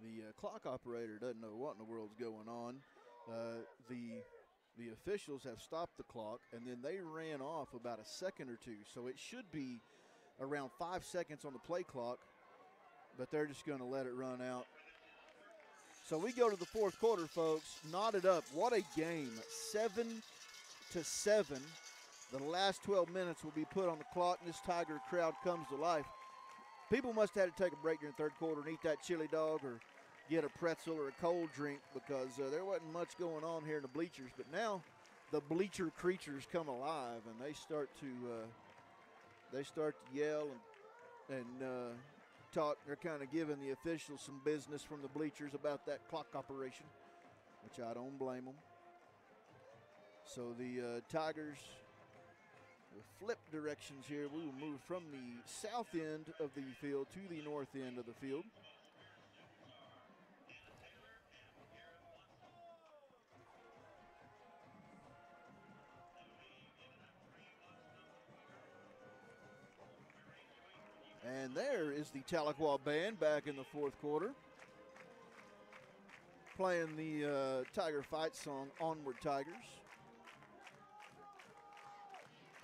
Speaker 1: The clock operator doesn't know what in the world's going on. The officials have stopped the clock, and then they ran off about a second or two. So it should be around 5 seconds on the play clock, but they're just going to let it run out. So we go to the fourth quarter, folks. Knotted up. What a game. 7-7. The last 12 minutes will be put on the clock, and this Tiger crowd comes to life. People must have had to take a break during the third quarter and eat that chili dog or get a pretzel or a cold drink because there wasn't much going on here in the bleachers. But now the bleacher creatures come alive and they start to yell and talk. They're kind of giving the officials some business from the bleachers about that clock operation, which I don't blame them. So the Tigers will flip directions here. We will move from the south end of the field to the north end of the field. And there is the Tahlequah band back in the fourth quarter, playing the Tiger fight song, Onward Tigers.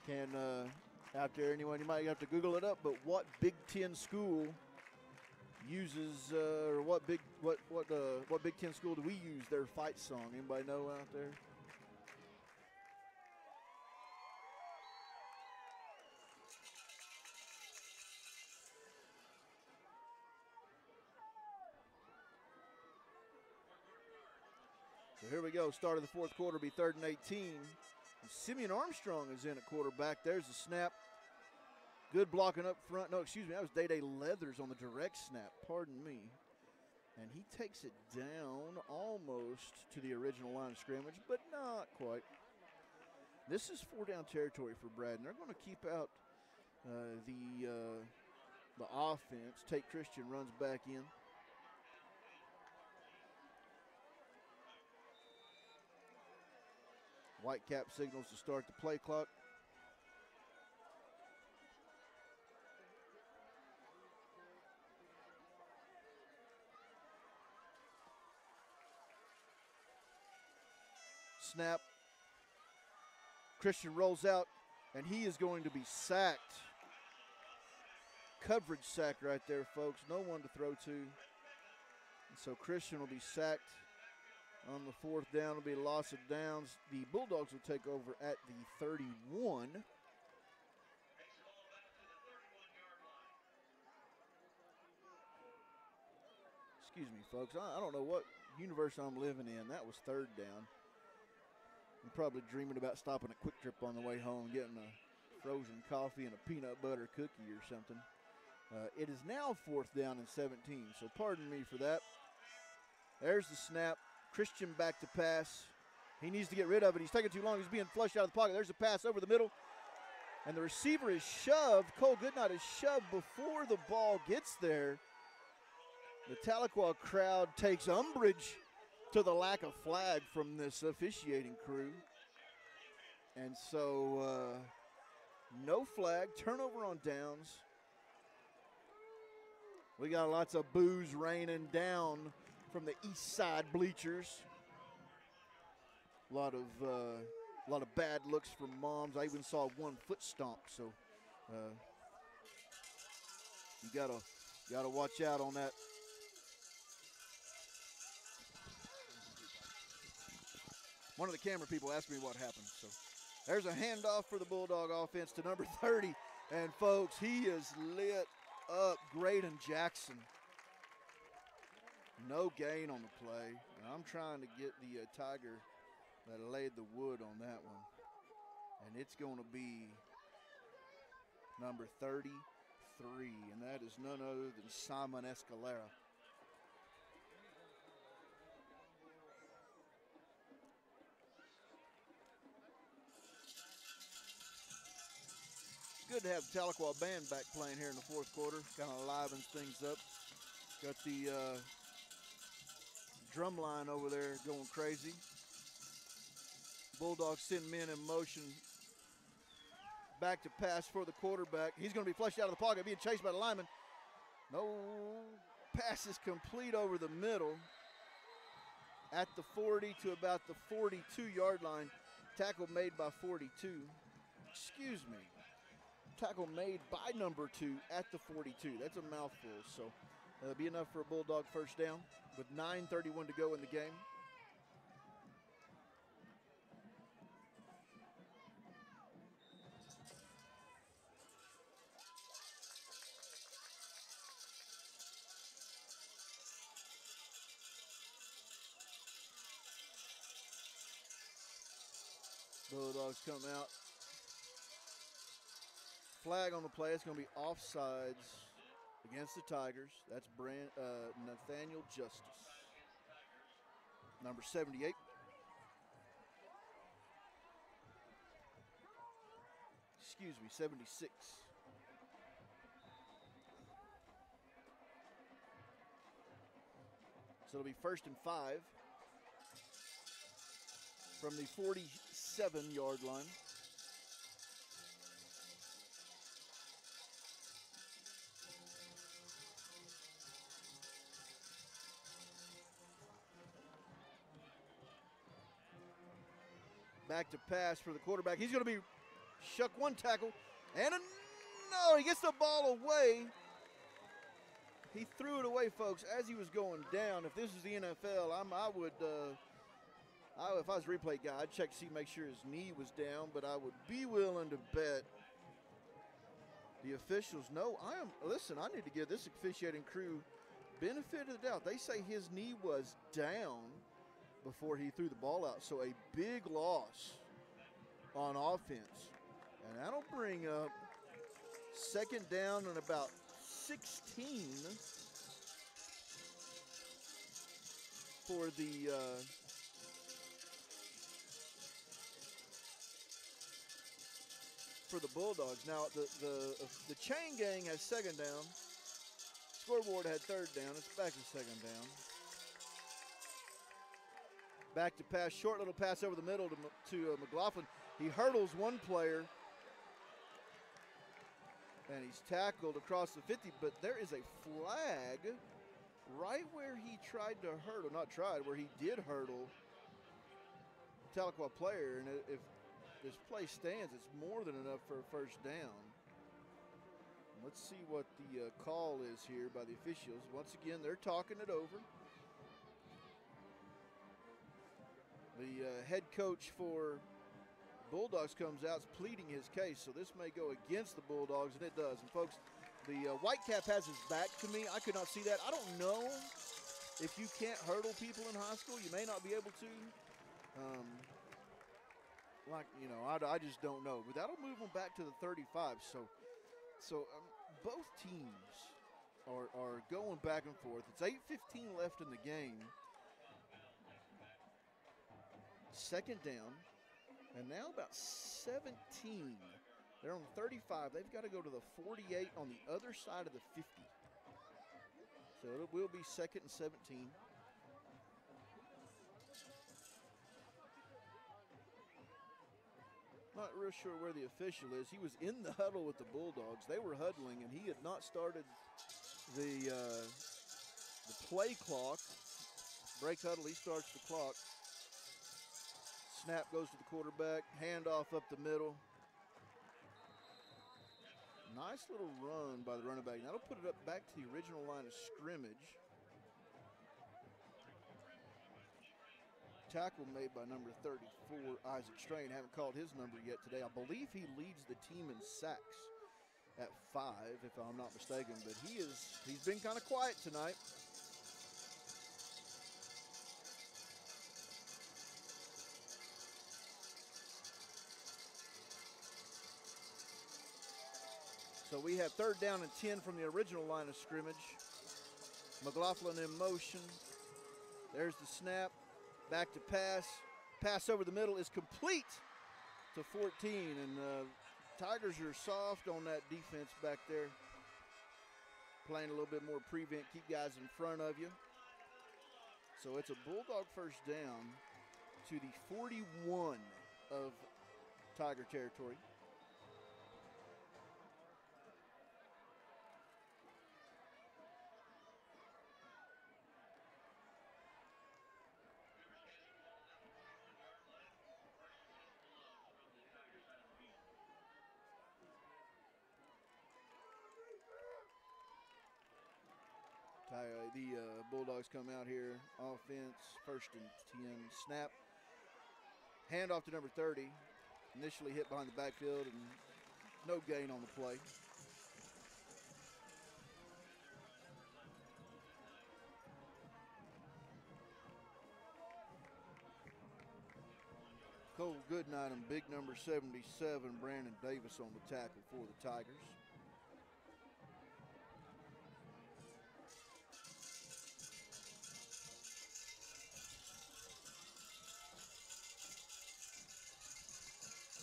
Speaker 1: Can out there anyone, you might have to Google it up, but what Big Ten school uses or what Big Ten school do we use their fight song? Anybody know out there? So here we go. Start of the fourth quarter, be 3rd and 18. And Simeon Armstrong is in at quarterback. There's the snap. Good blocking up front. No, excuse me, that was Day-Day Leathers on the direct snap. Pardon me. And he takes it down almost to the original line of scrimmage, but not quite. This is 4-down territory for Brad, and they're going to keep out the offense. Tate Christian runs back in. Whitecap signals to start the play clock. Snap. Christian rolls out, and he is going to be sacked. Coverage sack right there, folks. No one to throw to. And so Christian will be sacked. On the 4th down, will be a loss of downs. The Bulldogs will take over at the 31. Excuse me, folks. I don't know what universe I'm living in. That was 3rd down. I'm probably dreaming about stopping at Quick Trip on the way home, getting a frozen coffee and a peanut butter cookie or something. It is now 4th down and 17, so pardon me for that. There's the snap. Christian back to pass. He needs to get rid of it. He's taking too long. He's being flushed out of the pocket. There's a pass over the middle. And the receiver is shoved. Cole Goodnight is shoved before the ball gets there. The Tahlequah crowd takes umbrage to the lack of flag from this officiating crew. And so no flag. Turnover on downs. We got lots of boos raining down from the east side bleachers. A lot of bad looks from moms. I even saw one foot stomp. So you gotta watch out on that. One of the camera people asked me what happened. So there's a handoff for the Bulldog offense to number 30. And folks, he is lit up. Graydon Jackson. No gain on the play. And I'm trying to get the Tiger that laid the wood on that one. And it's going to be number 33. And that is none other than Simon Escalera. Good to have the Tahlequah band back playing here in the fourth quarter. Kind of livens things up. Got the drum line over there going crazy. Bulldogs send men in motion. Back to pass for the quarterback. He's going to be flushed out of the pocket, being chased by the lineman. No pass is complete over the middle. At the 40 to about the 42-yard line. Tackle made by 42. Excuse me. Tackle made by number 2 at the 42. That's a mouthful. So that'll be enough for a Bulldog first down with 9:31 to go in the game. Bulldogs come out. Flag on the play. It's going to be offsides against the Tigers. That's Nathaniel Justice. Number 78. Excuse me, 76. So it'll be 1st and 5 from the 47-yard line. Back to pass for the quarterback. He's going to be shuck one tackle. And no, he gets the ball away. He threw it away, folks, as he was going down. If this was the NFL, if I was a replay guy, I'd check to see, make sure his knee was down. But I would be willing to bet the officials know. Listen, I need to give this officiating crew benefit of the doubt. They say his knee was down before he threw the ball out. So a big loss on offense. And that'll bring up 2nd down and about 16 for the Bulldogs. Now the chain gang has 2nd down. Scoreboard had 3rd down. It's back to 2nd down. Back to pass, short little pass over the middle to McLaughlin. He hurdles one player, and he's tackled across the 50, but there is a flag right where he tried to hurdle, where he did hurdle the Tahlequah player, and if this play stands, it's more than enough for a 1st down. Let's see what the call is here by the officials. Once again, they're talking it over. The head coach for Bulldogs comes out pleading his case, so this may go against the Bulldogs, and it does. And folks, the white cap has his back to me. I could not see that. I don't know if you can't hurdle people in high school. You may not be able to. I just don't know. But that'll move them back to the 35. So both teams are going back and forth. It's 8:15 left in the game. 2nd down, and now about 17. They're on 35. They've got to go to the 48 on the other side of the 50. So it will be 2nd and 17. Not real sure where the official is. He was in the huddle with the Bulldogs. They were huddling, and he had not started The play clock. Break huddle, he starts the clock. Snap goes to the quarterback. Handoff up the middle. Nice little run by the running back. That'll put it up back to the original line of scrimmage. Tackle made by number 34, Isaac Strain. Haven't called his number yet today. I believe he leads the team in sacks at 5, if I'm not mistaken. But he's been kind of quiet tonight. So we have 3rd down and 10 from the original line of scrimmage. McLaughlin in motion. There's the snap. Back to pass. Pass over the middle is complete to 14. And Tigers are soft on that defense back there. Playing a little bit more prevent, keep guys in front of you. So it's a Bulldog first down to the 41 of Tiger territory. The Bulldogs come out here. Offense, 1st and 10. Snap. Handoff to number 30. Initially hit behind the backfield and no gain on the play. Cole Goodnight and big number 77, Brandon Davis on the tackle for the Tigers.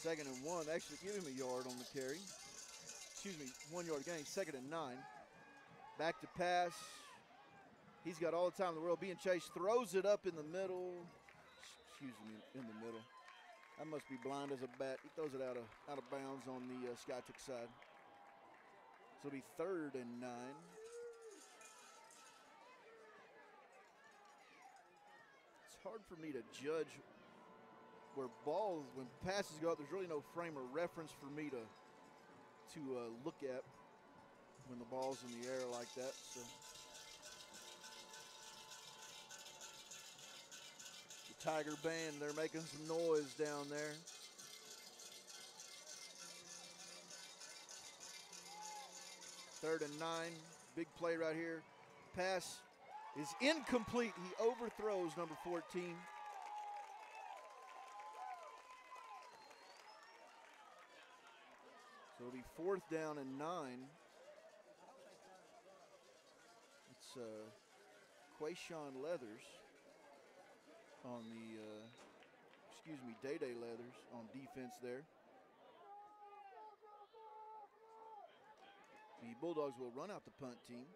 Speaker 1: Second and 1, actually give him a yard on the carry. Excuse me, 1 yard gain, 2nd and 9. Back to pass. He's got all the time in the world. Being chased, throws it up in the middle. Excuse me, in the middle. I must be blind as a bat. He throws it out of bounds on the Skiatook side. So it'll be 3rd and 9. It's hard for me to judge where balls, when passes go up, there's really no frame of reference for me to look at when the ball's in the air like that. So the Tiger band, they're making some noise down there. Third and 9, big play right here. Pass is incomplete. He overthrows number 14. So it'll be 4th down and 9. It's Quayshawn Leathers on the, Day Leathers on defense there. The Bulldogs will run out the punt team.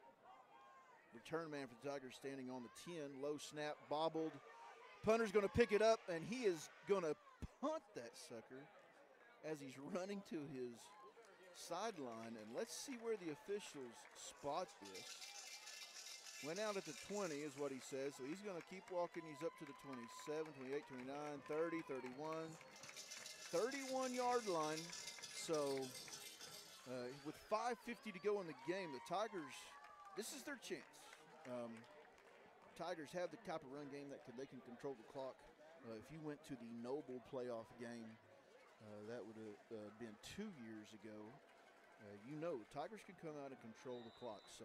Speaker 1: Return man for the Tigers standing on the 10. Low snap, bobbled. Punter's going to pick it up, and he is going to punt that sucker as he's running to his sideline, and let's see where the officials spot this. Went out at the 20 is what he says, so he's going to keep walking. He's up to the 27, 28, 29, 30, 31, 31-yard line. So with 5:50 to go in the game, the Tigers, this is their chance. Tigers have the type of run game that they can control the clock. If you went to the Noble playoff game, that would have been 2 years ago. Tigers can come out and control the clock. So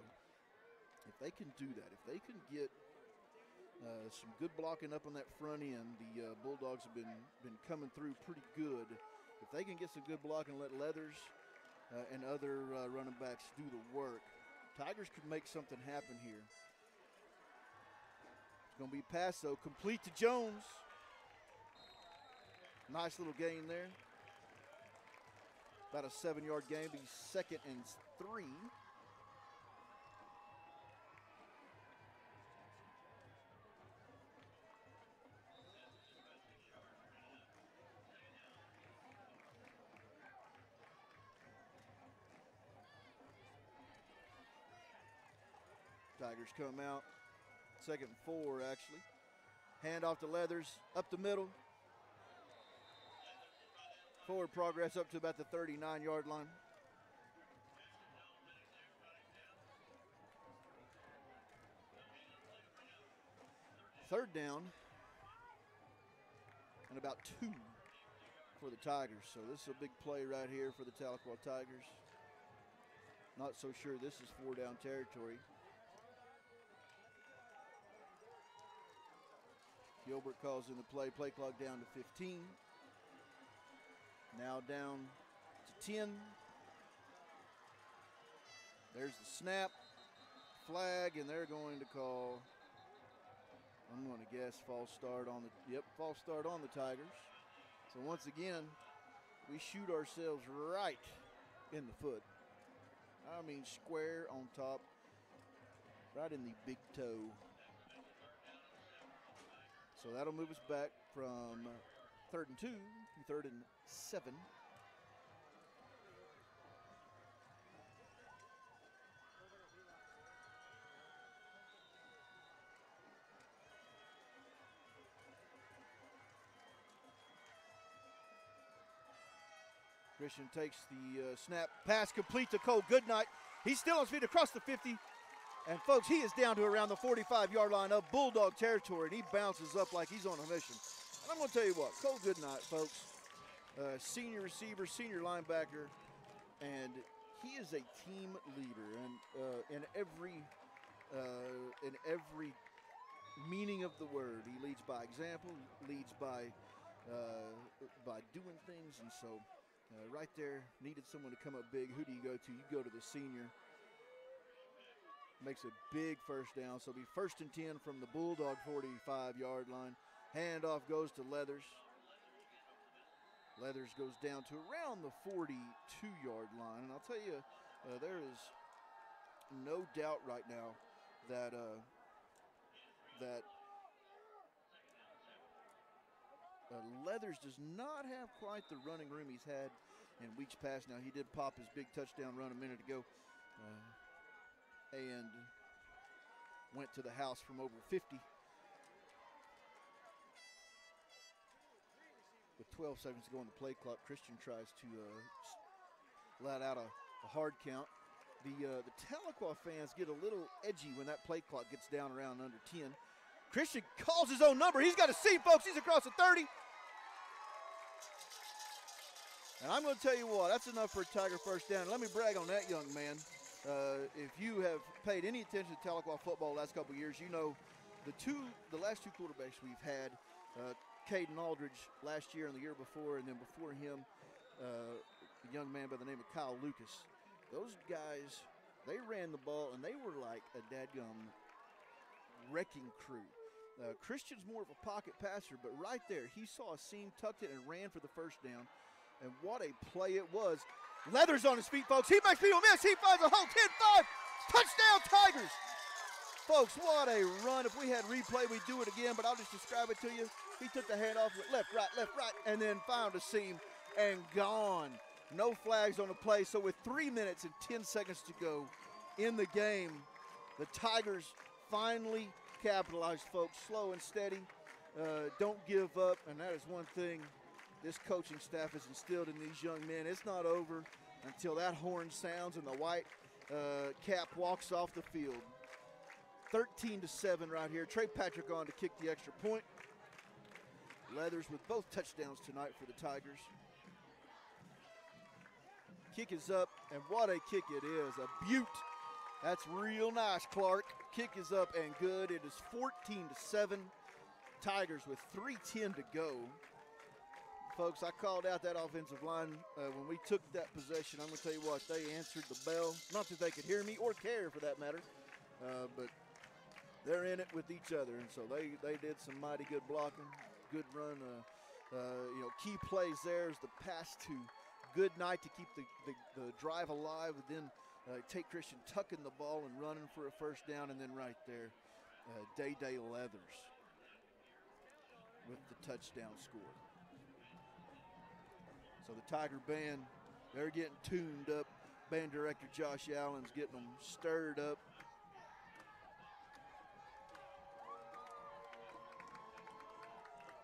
Speaker 1: if they can do that, if they can get some good blocking up on that front end, the Bulldogs have been coming through pretty good. If they can get some good blocking and let Leathers and other running backs do the work, Tigers could make something happen here. It's going to be a pass, though, complete to Jones. Nice little gain there. About a 7-yard gain, be 2nd and 3. Tigers come out. 2nd and 4, actually. Hand off to Leathers, up the middle. Forward progress up to about the 39-yard line. Third down and about 2 for the Tigers. So this is a big play right here for the Tahlequah Tigers. Not so sure this is 4-down territory. Gilbert calls in the play clock down to 15. Now down to 10. There's the snap, flag, and they're going to call, I'm going to guess, false start on the Tigers. So once again, we shoot ourselves right in the foot. I mean square on top, right in the big toe. So that'll move us back from 3rd and 2 to 3rd and 7. Christian takes the snap, pass complete to Cole Goodnight. He's still on his feet across the 50. And folks, he is down to around the 45-yard line of Bulldog territory, and he bounces up like he's on a mission. And I'm going to tell you what, Cole Goodnight, folks, senior receiver, senior linebacker, and he is a team leader. And in every meaning of the word, he leads by example, leads by doing things, and so right there, needed someone to come up big. Who do you go to? You go to the senior. Makes a big first down. So it'll be 1st and 10 from the Bulldog 45-yard line. Handoff goes to Leathers. Leathers goes down to around the 42-yard line. And I'll tell you, there is no doubt right now that Leathers does not have quite the running room he's had in weeks past. Now, he did pop his big touchdown run a minute ago. And went to the house from over 50. With 12 seconds to go on the play clock, Christian tries to let out a hard count. The Tahlequah fans get a little edgy when that play clock gets down around under 10. Christian calls his own number. He's got a seat, folks. He's across the 30. And I'm going to tell you what, that's enough for a Tiger first down. Let me brag on that young man. If you have paid any attention to Tahlequah football the last couple of years, you know the last 2 quarterbacks we've had, Caden Aldridge last year and the year before, and then before him, a young man by the name of Kyle Lucas. Those guys, they ran the ball, and they were like a dadgum wrecking crew. Christian's more of a pocket passer, but right there, he saw a seam, tucked it, and ran for the first down. And what a play it was. Leathers on his feet, folks. He makes people miss. He finds a hole. 10-5. Touchdown, Tigers. Folks, what a run. If we had replay, we'd do it again, but I'll just describe it to you. He took the hand off, left, right, and then found a seam and gone. No flags on the play. So with 3 minutes and 10 seconds to go in the game, the Tigers finally capitalized, folks. Slow and steady. Don't give up, and that is one thing this coaching staff has instilled in these young men. It's not over until that horn sounds and the white cap walks off the field. 13-7 right here. Trey Patrick on to kick the extra point. Leathers with both touchdowns tonight for the Tigers. Kick is up, and what a kick it is. A beaut. That's real nice, Clark. Kick is up and good. It is 14-7. Tigers with 3:10 to go. Folks, I called out that offensive line when we took that possession. I'm going to tell you what, they answered the bell. Not that they could hear me or care for that matter, but they're in it with each other. And so they did some mighty good blocking, good run. Key plays there is the pass to Goodnight to keep the drive alive, and then take Christian tucking the ball and running for a first down, and then right there, Day Leathers with the touchdown score. So the Tiger band, they're getting tuned up. Band director Josh Allen's getting them stirred up.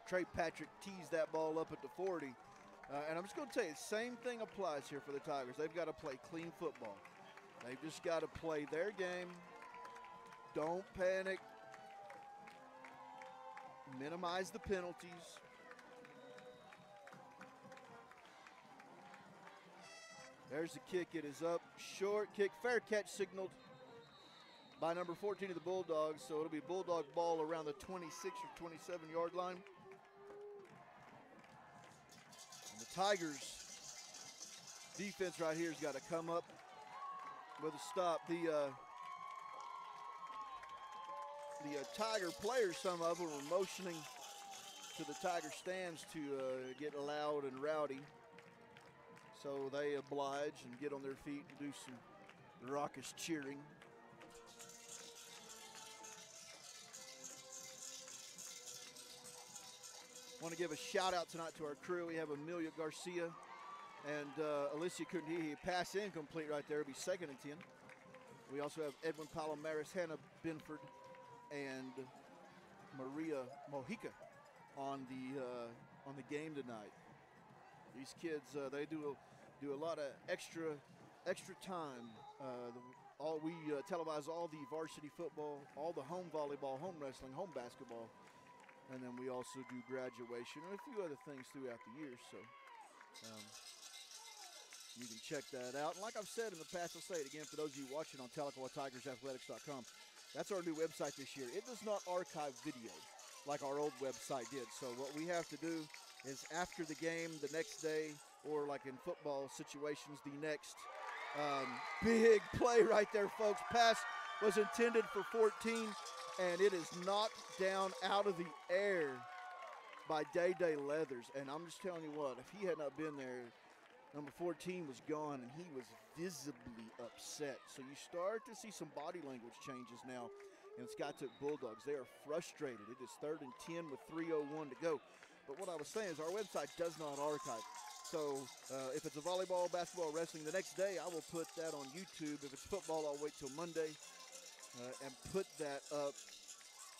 Speaker 1: Trey Patrick teased that ball up at the 40. And I'm just going to tell you, the same thing applies here for the Tigers. They've got to play clean football. They've just got to play their game. Don't panic. Minimize the penalties. There's the kick. It is up. Short kick. Fair catch signaled by number 14 of the Bulldogs. So it'll be Bulldog ball around the 26 or 27-yard line. And the Tigers defense right here has got to come up with a stop. The Tiger players, some of them, were motioning to the Tiger stands to get loud and rowdy. So they oblige and get on their feet and do some raucous cheering. Want to give a shout out tonight to our crew. We have Amelia Garcia and Alicia Kundihi. Pass incomplete right there. It'll be 2nd and 10. We also have Edwin Palomares, Hannah Binford, and Maria Mojica on the game tonight. These kids, they do a lot of extra time. We televise all the varsity football, all the home volleyball, home wrestling, home basketball, and then we also do graduation and a few other things throughout the year. So you can check that out. And like I've said in the past, I'll say it again for those of you watching on TahlequahTigersAthletics.com. That's our new website this year. It does not archive video like our old website did. So what we have to do is after the game, the next day, or like in football situations, the next big play right there, folks. Pass was intended for 14, and it is knocked down out of the air by Day-Day Leathers. And I'm just telling you what, if he had not been there, number 14 was gone, and he was visibly upset. So you start to see some body language changes now in the Skiatook Bulldogs. They are frustrated. It is 3rd and 10 with 3:01 to go. But what I was saying is our website does not archive. So if it's a volleyball, basketball, wrestling, the next day I will put that on YouTube. If it's football, I'll wait till Monday and put that up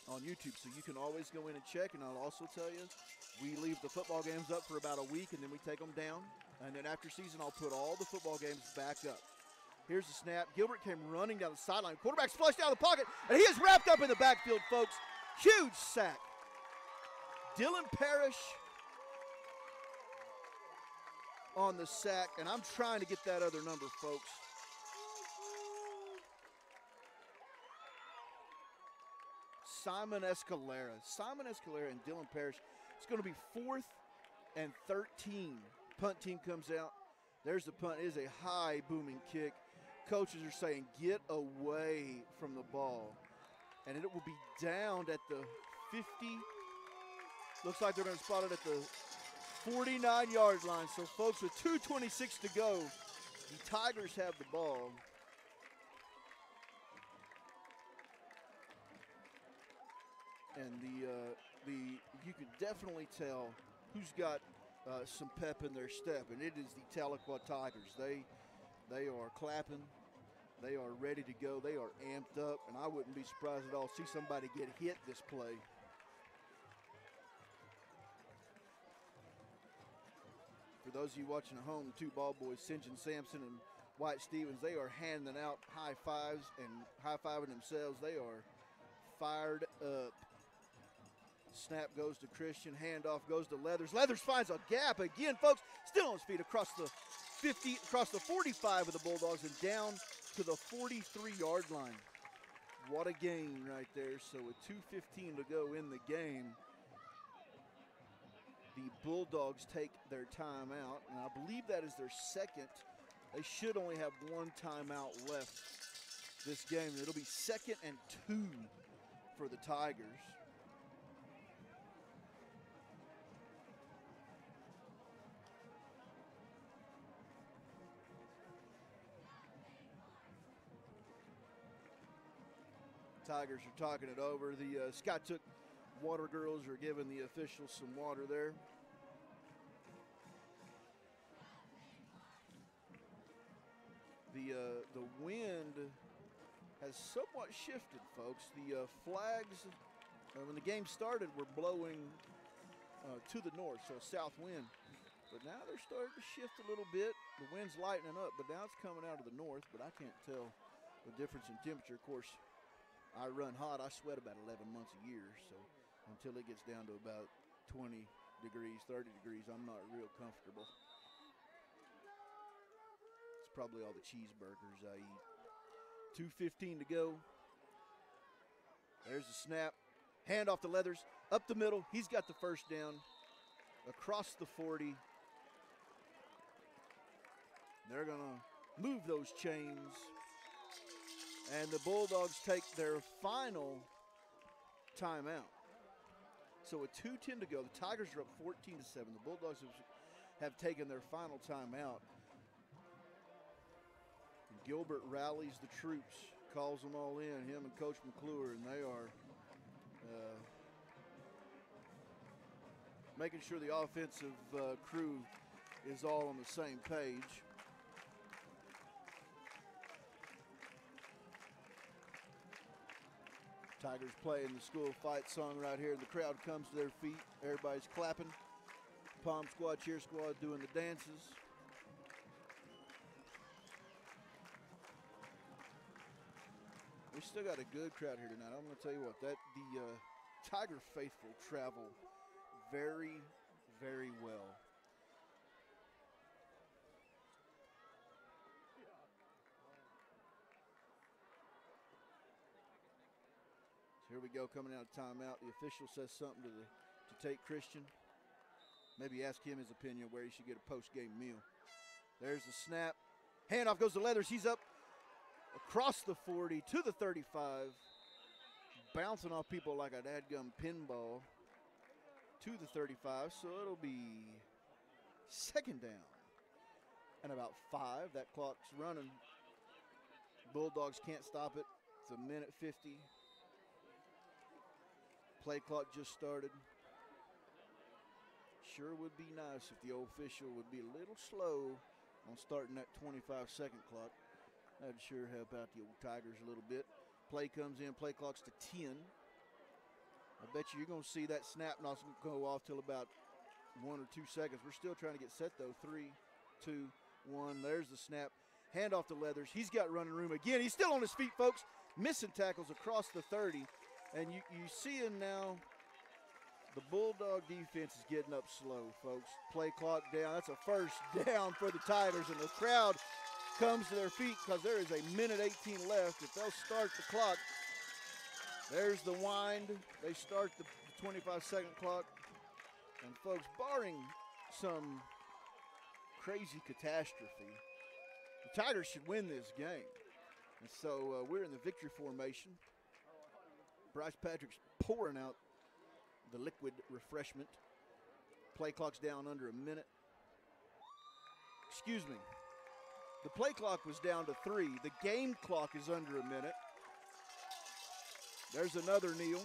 Speaker 1: on YouTube. So you can always go in and check. And I'll also tell you, we leave the football games up for about a week, and then we take them down. And then after season, I'll put all the football games back up. Here's the snap. Gilbert came running down the sideline. Quarterback's flushed out of the pocket, and he is wrapped up in the backfield, folks. Huge sack. Dylan Parrish on the sack, and I'm trying to get that other number, folks. Simon Escalera and Dylan Parrish. It's going to be 4th and 13. Punt team comes out. There's the punt. It is a high booming kick. Coaches are saying, get away from the ball. And it will be downed at the 50. Looks like they're going to spot it at the 49-yard line. So, folks, with 2:26 to go, the Tigers have the ball. And you can definitely tell who's got some pep in their step, and it is the Tahlequah Tigers. They are clapping. They are ready to go. They are amped up, and I wouldn't be surprised at all to see somebody get hit this play. For those of you watching at home, two ball boys, St. John Sampson and White Stevens, they are handing out high fives and high-fiving themselves. They are fired up. Snap goes to Christian. Handoff goes to Leathers. Leathers finds a gap again, folks. Still on his feet across the 50, across the 45 of the Bulldogs and down to the 43-yard line. What a gain right there. So with 2:15 to go in the game, the Bulldogs take their timeout, and I believe that is their second. They should only have one timeout left this game. It'll be 2nd and 2 for the Tigers. Tigers are talking it over. The Skiatook Water Girls are giving the officials some water there. The wind has somewhat shifted, folks. The flags, when the game started, were blowing to the north, so a south wind. But now they're starting to shift a little bit. The wind's lightening up, but now it's coming out of the north, but I can't tell the difference in temperature. Of course, I run hot. I sweat about 11 months a year, so until it gets down to about 20 degrees, 30 degrees, I'm not real comfortable. It's probably all the cheeseburgers I eat. 2:15 to go. There's the snap. Hand off to Leathers. Up the middle. He's got the first down. Across the 40. They're going to move those chains. And the Bulldogs take their final timeout. So with 2:10 to go, the Tigers are up 14-7. The Bulldogs have taken their final timeout. Gilbert rallies the troops, calls them all in, him and Coach McClure, and they are making sure the offensive crew is all on the same page. Tigers playing the school fight song right here, and the crowd comes to their feet. Everybody's clapping. Palm squad, cheer squad doing the dances. We still got a good crowd here tonight. I'm going to tell you what, the Tiger faithful travel very, very well. So here we go, coming out of timeout. The official says something to Tate Christian. Maybe ask him his opinion where he should get a post-game meal. There's the snap. Handoff goes to Leathers. He's up across the 40 to the 35. Bouncing off people like a dadgum pinball to the 35. So it'll be second down and about 5. That clock's running. Bulldogs can't stop it. It's a minute 50. Play clock just started. Sure would be nice if the official would be a little slow on starting that 25-second clock. That'd sure help out the old Tigers a little bit. Play comes in, play clock's to 10. I bet you're going to see that snap not go off till about 1 or 2 seconds. We're still trying to get set though. 3, 2, 1. There's the snap. Hand off to Leathers. He's got running room again. He's still on his feet, folks. Missing tackles across the 30. And you see him now. The Bulldog defense is getting up slow, folks. Play clock down. That's a first down for the Tigers, and the crowd comes to their feet because there is a minute 18 left. If they'll start the clock, there's the wind. They start the 25-second clock. And, folks, barring some crazy catastrophe, the Tigers should win this game. And so we're in the victory formation. Bryce Patrick's pouring out the liquid refreshment. Play clock's down under a minute. Excuse me. The play clock was down to 3. The game clock is under a minute. There's another kneel.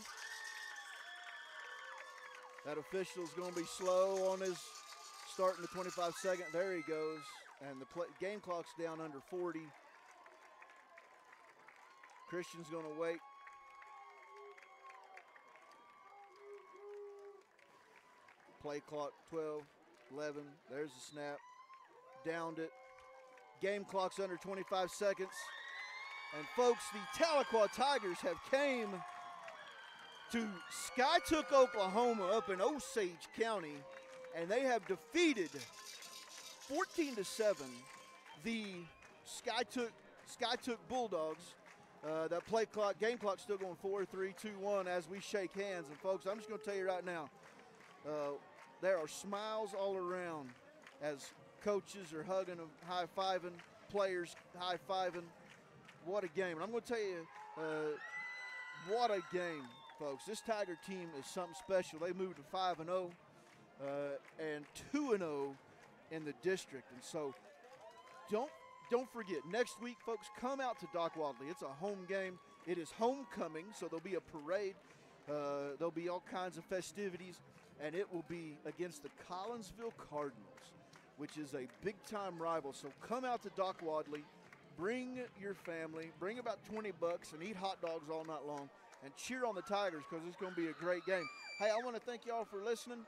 Speaker 1: That official's going to be slow on his starting the 25-second. There he goes. And the game clock's down under 40. Christian's going to wait. Play clock 12, 11. There's the snap. Downed it. Game clock's under 25 seconds. And folks, the Tahlequah Tigers have came to Skiatook, Oklahoma, up in Osage County, and they have defeated 14-7 the Skiatook Bulldogs. That game clock's still going 4, 3, 2, 1 as we shake hands. And folks, I'm just going to tell you right now, there are smiles all around as coaches are hugging them, high-fiving, players high-fiving. What a game. And I'm going to tell you, what a game, folks. This Tiger team is something special. They moved to 5-0 and 2-0 in the district. And so don't forget, next week, folks, come out to Doc Wadley. It's a home game. It is homecoming, so there'll be a parade. There'll be all kinds of festivities. And it will be against the Collinsville Cardinals, which is a big-time rival. So come out to Doc Wadley, bring your family, bring about $20 and eat hot dogs all night long, and cheer on the Tigers because it's going to be a great game. Hey, I want to thank y'all for listening.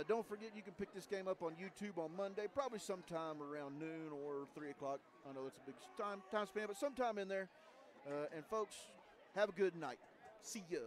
Speaker 1: Don't forget, you can pick this game up on YouTube on Monday, probably sometime around noon or 3 o'clock. I know it's a big time span, but sometime in there. And folks, have a good night. See ya.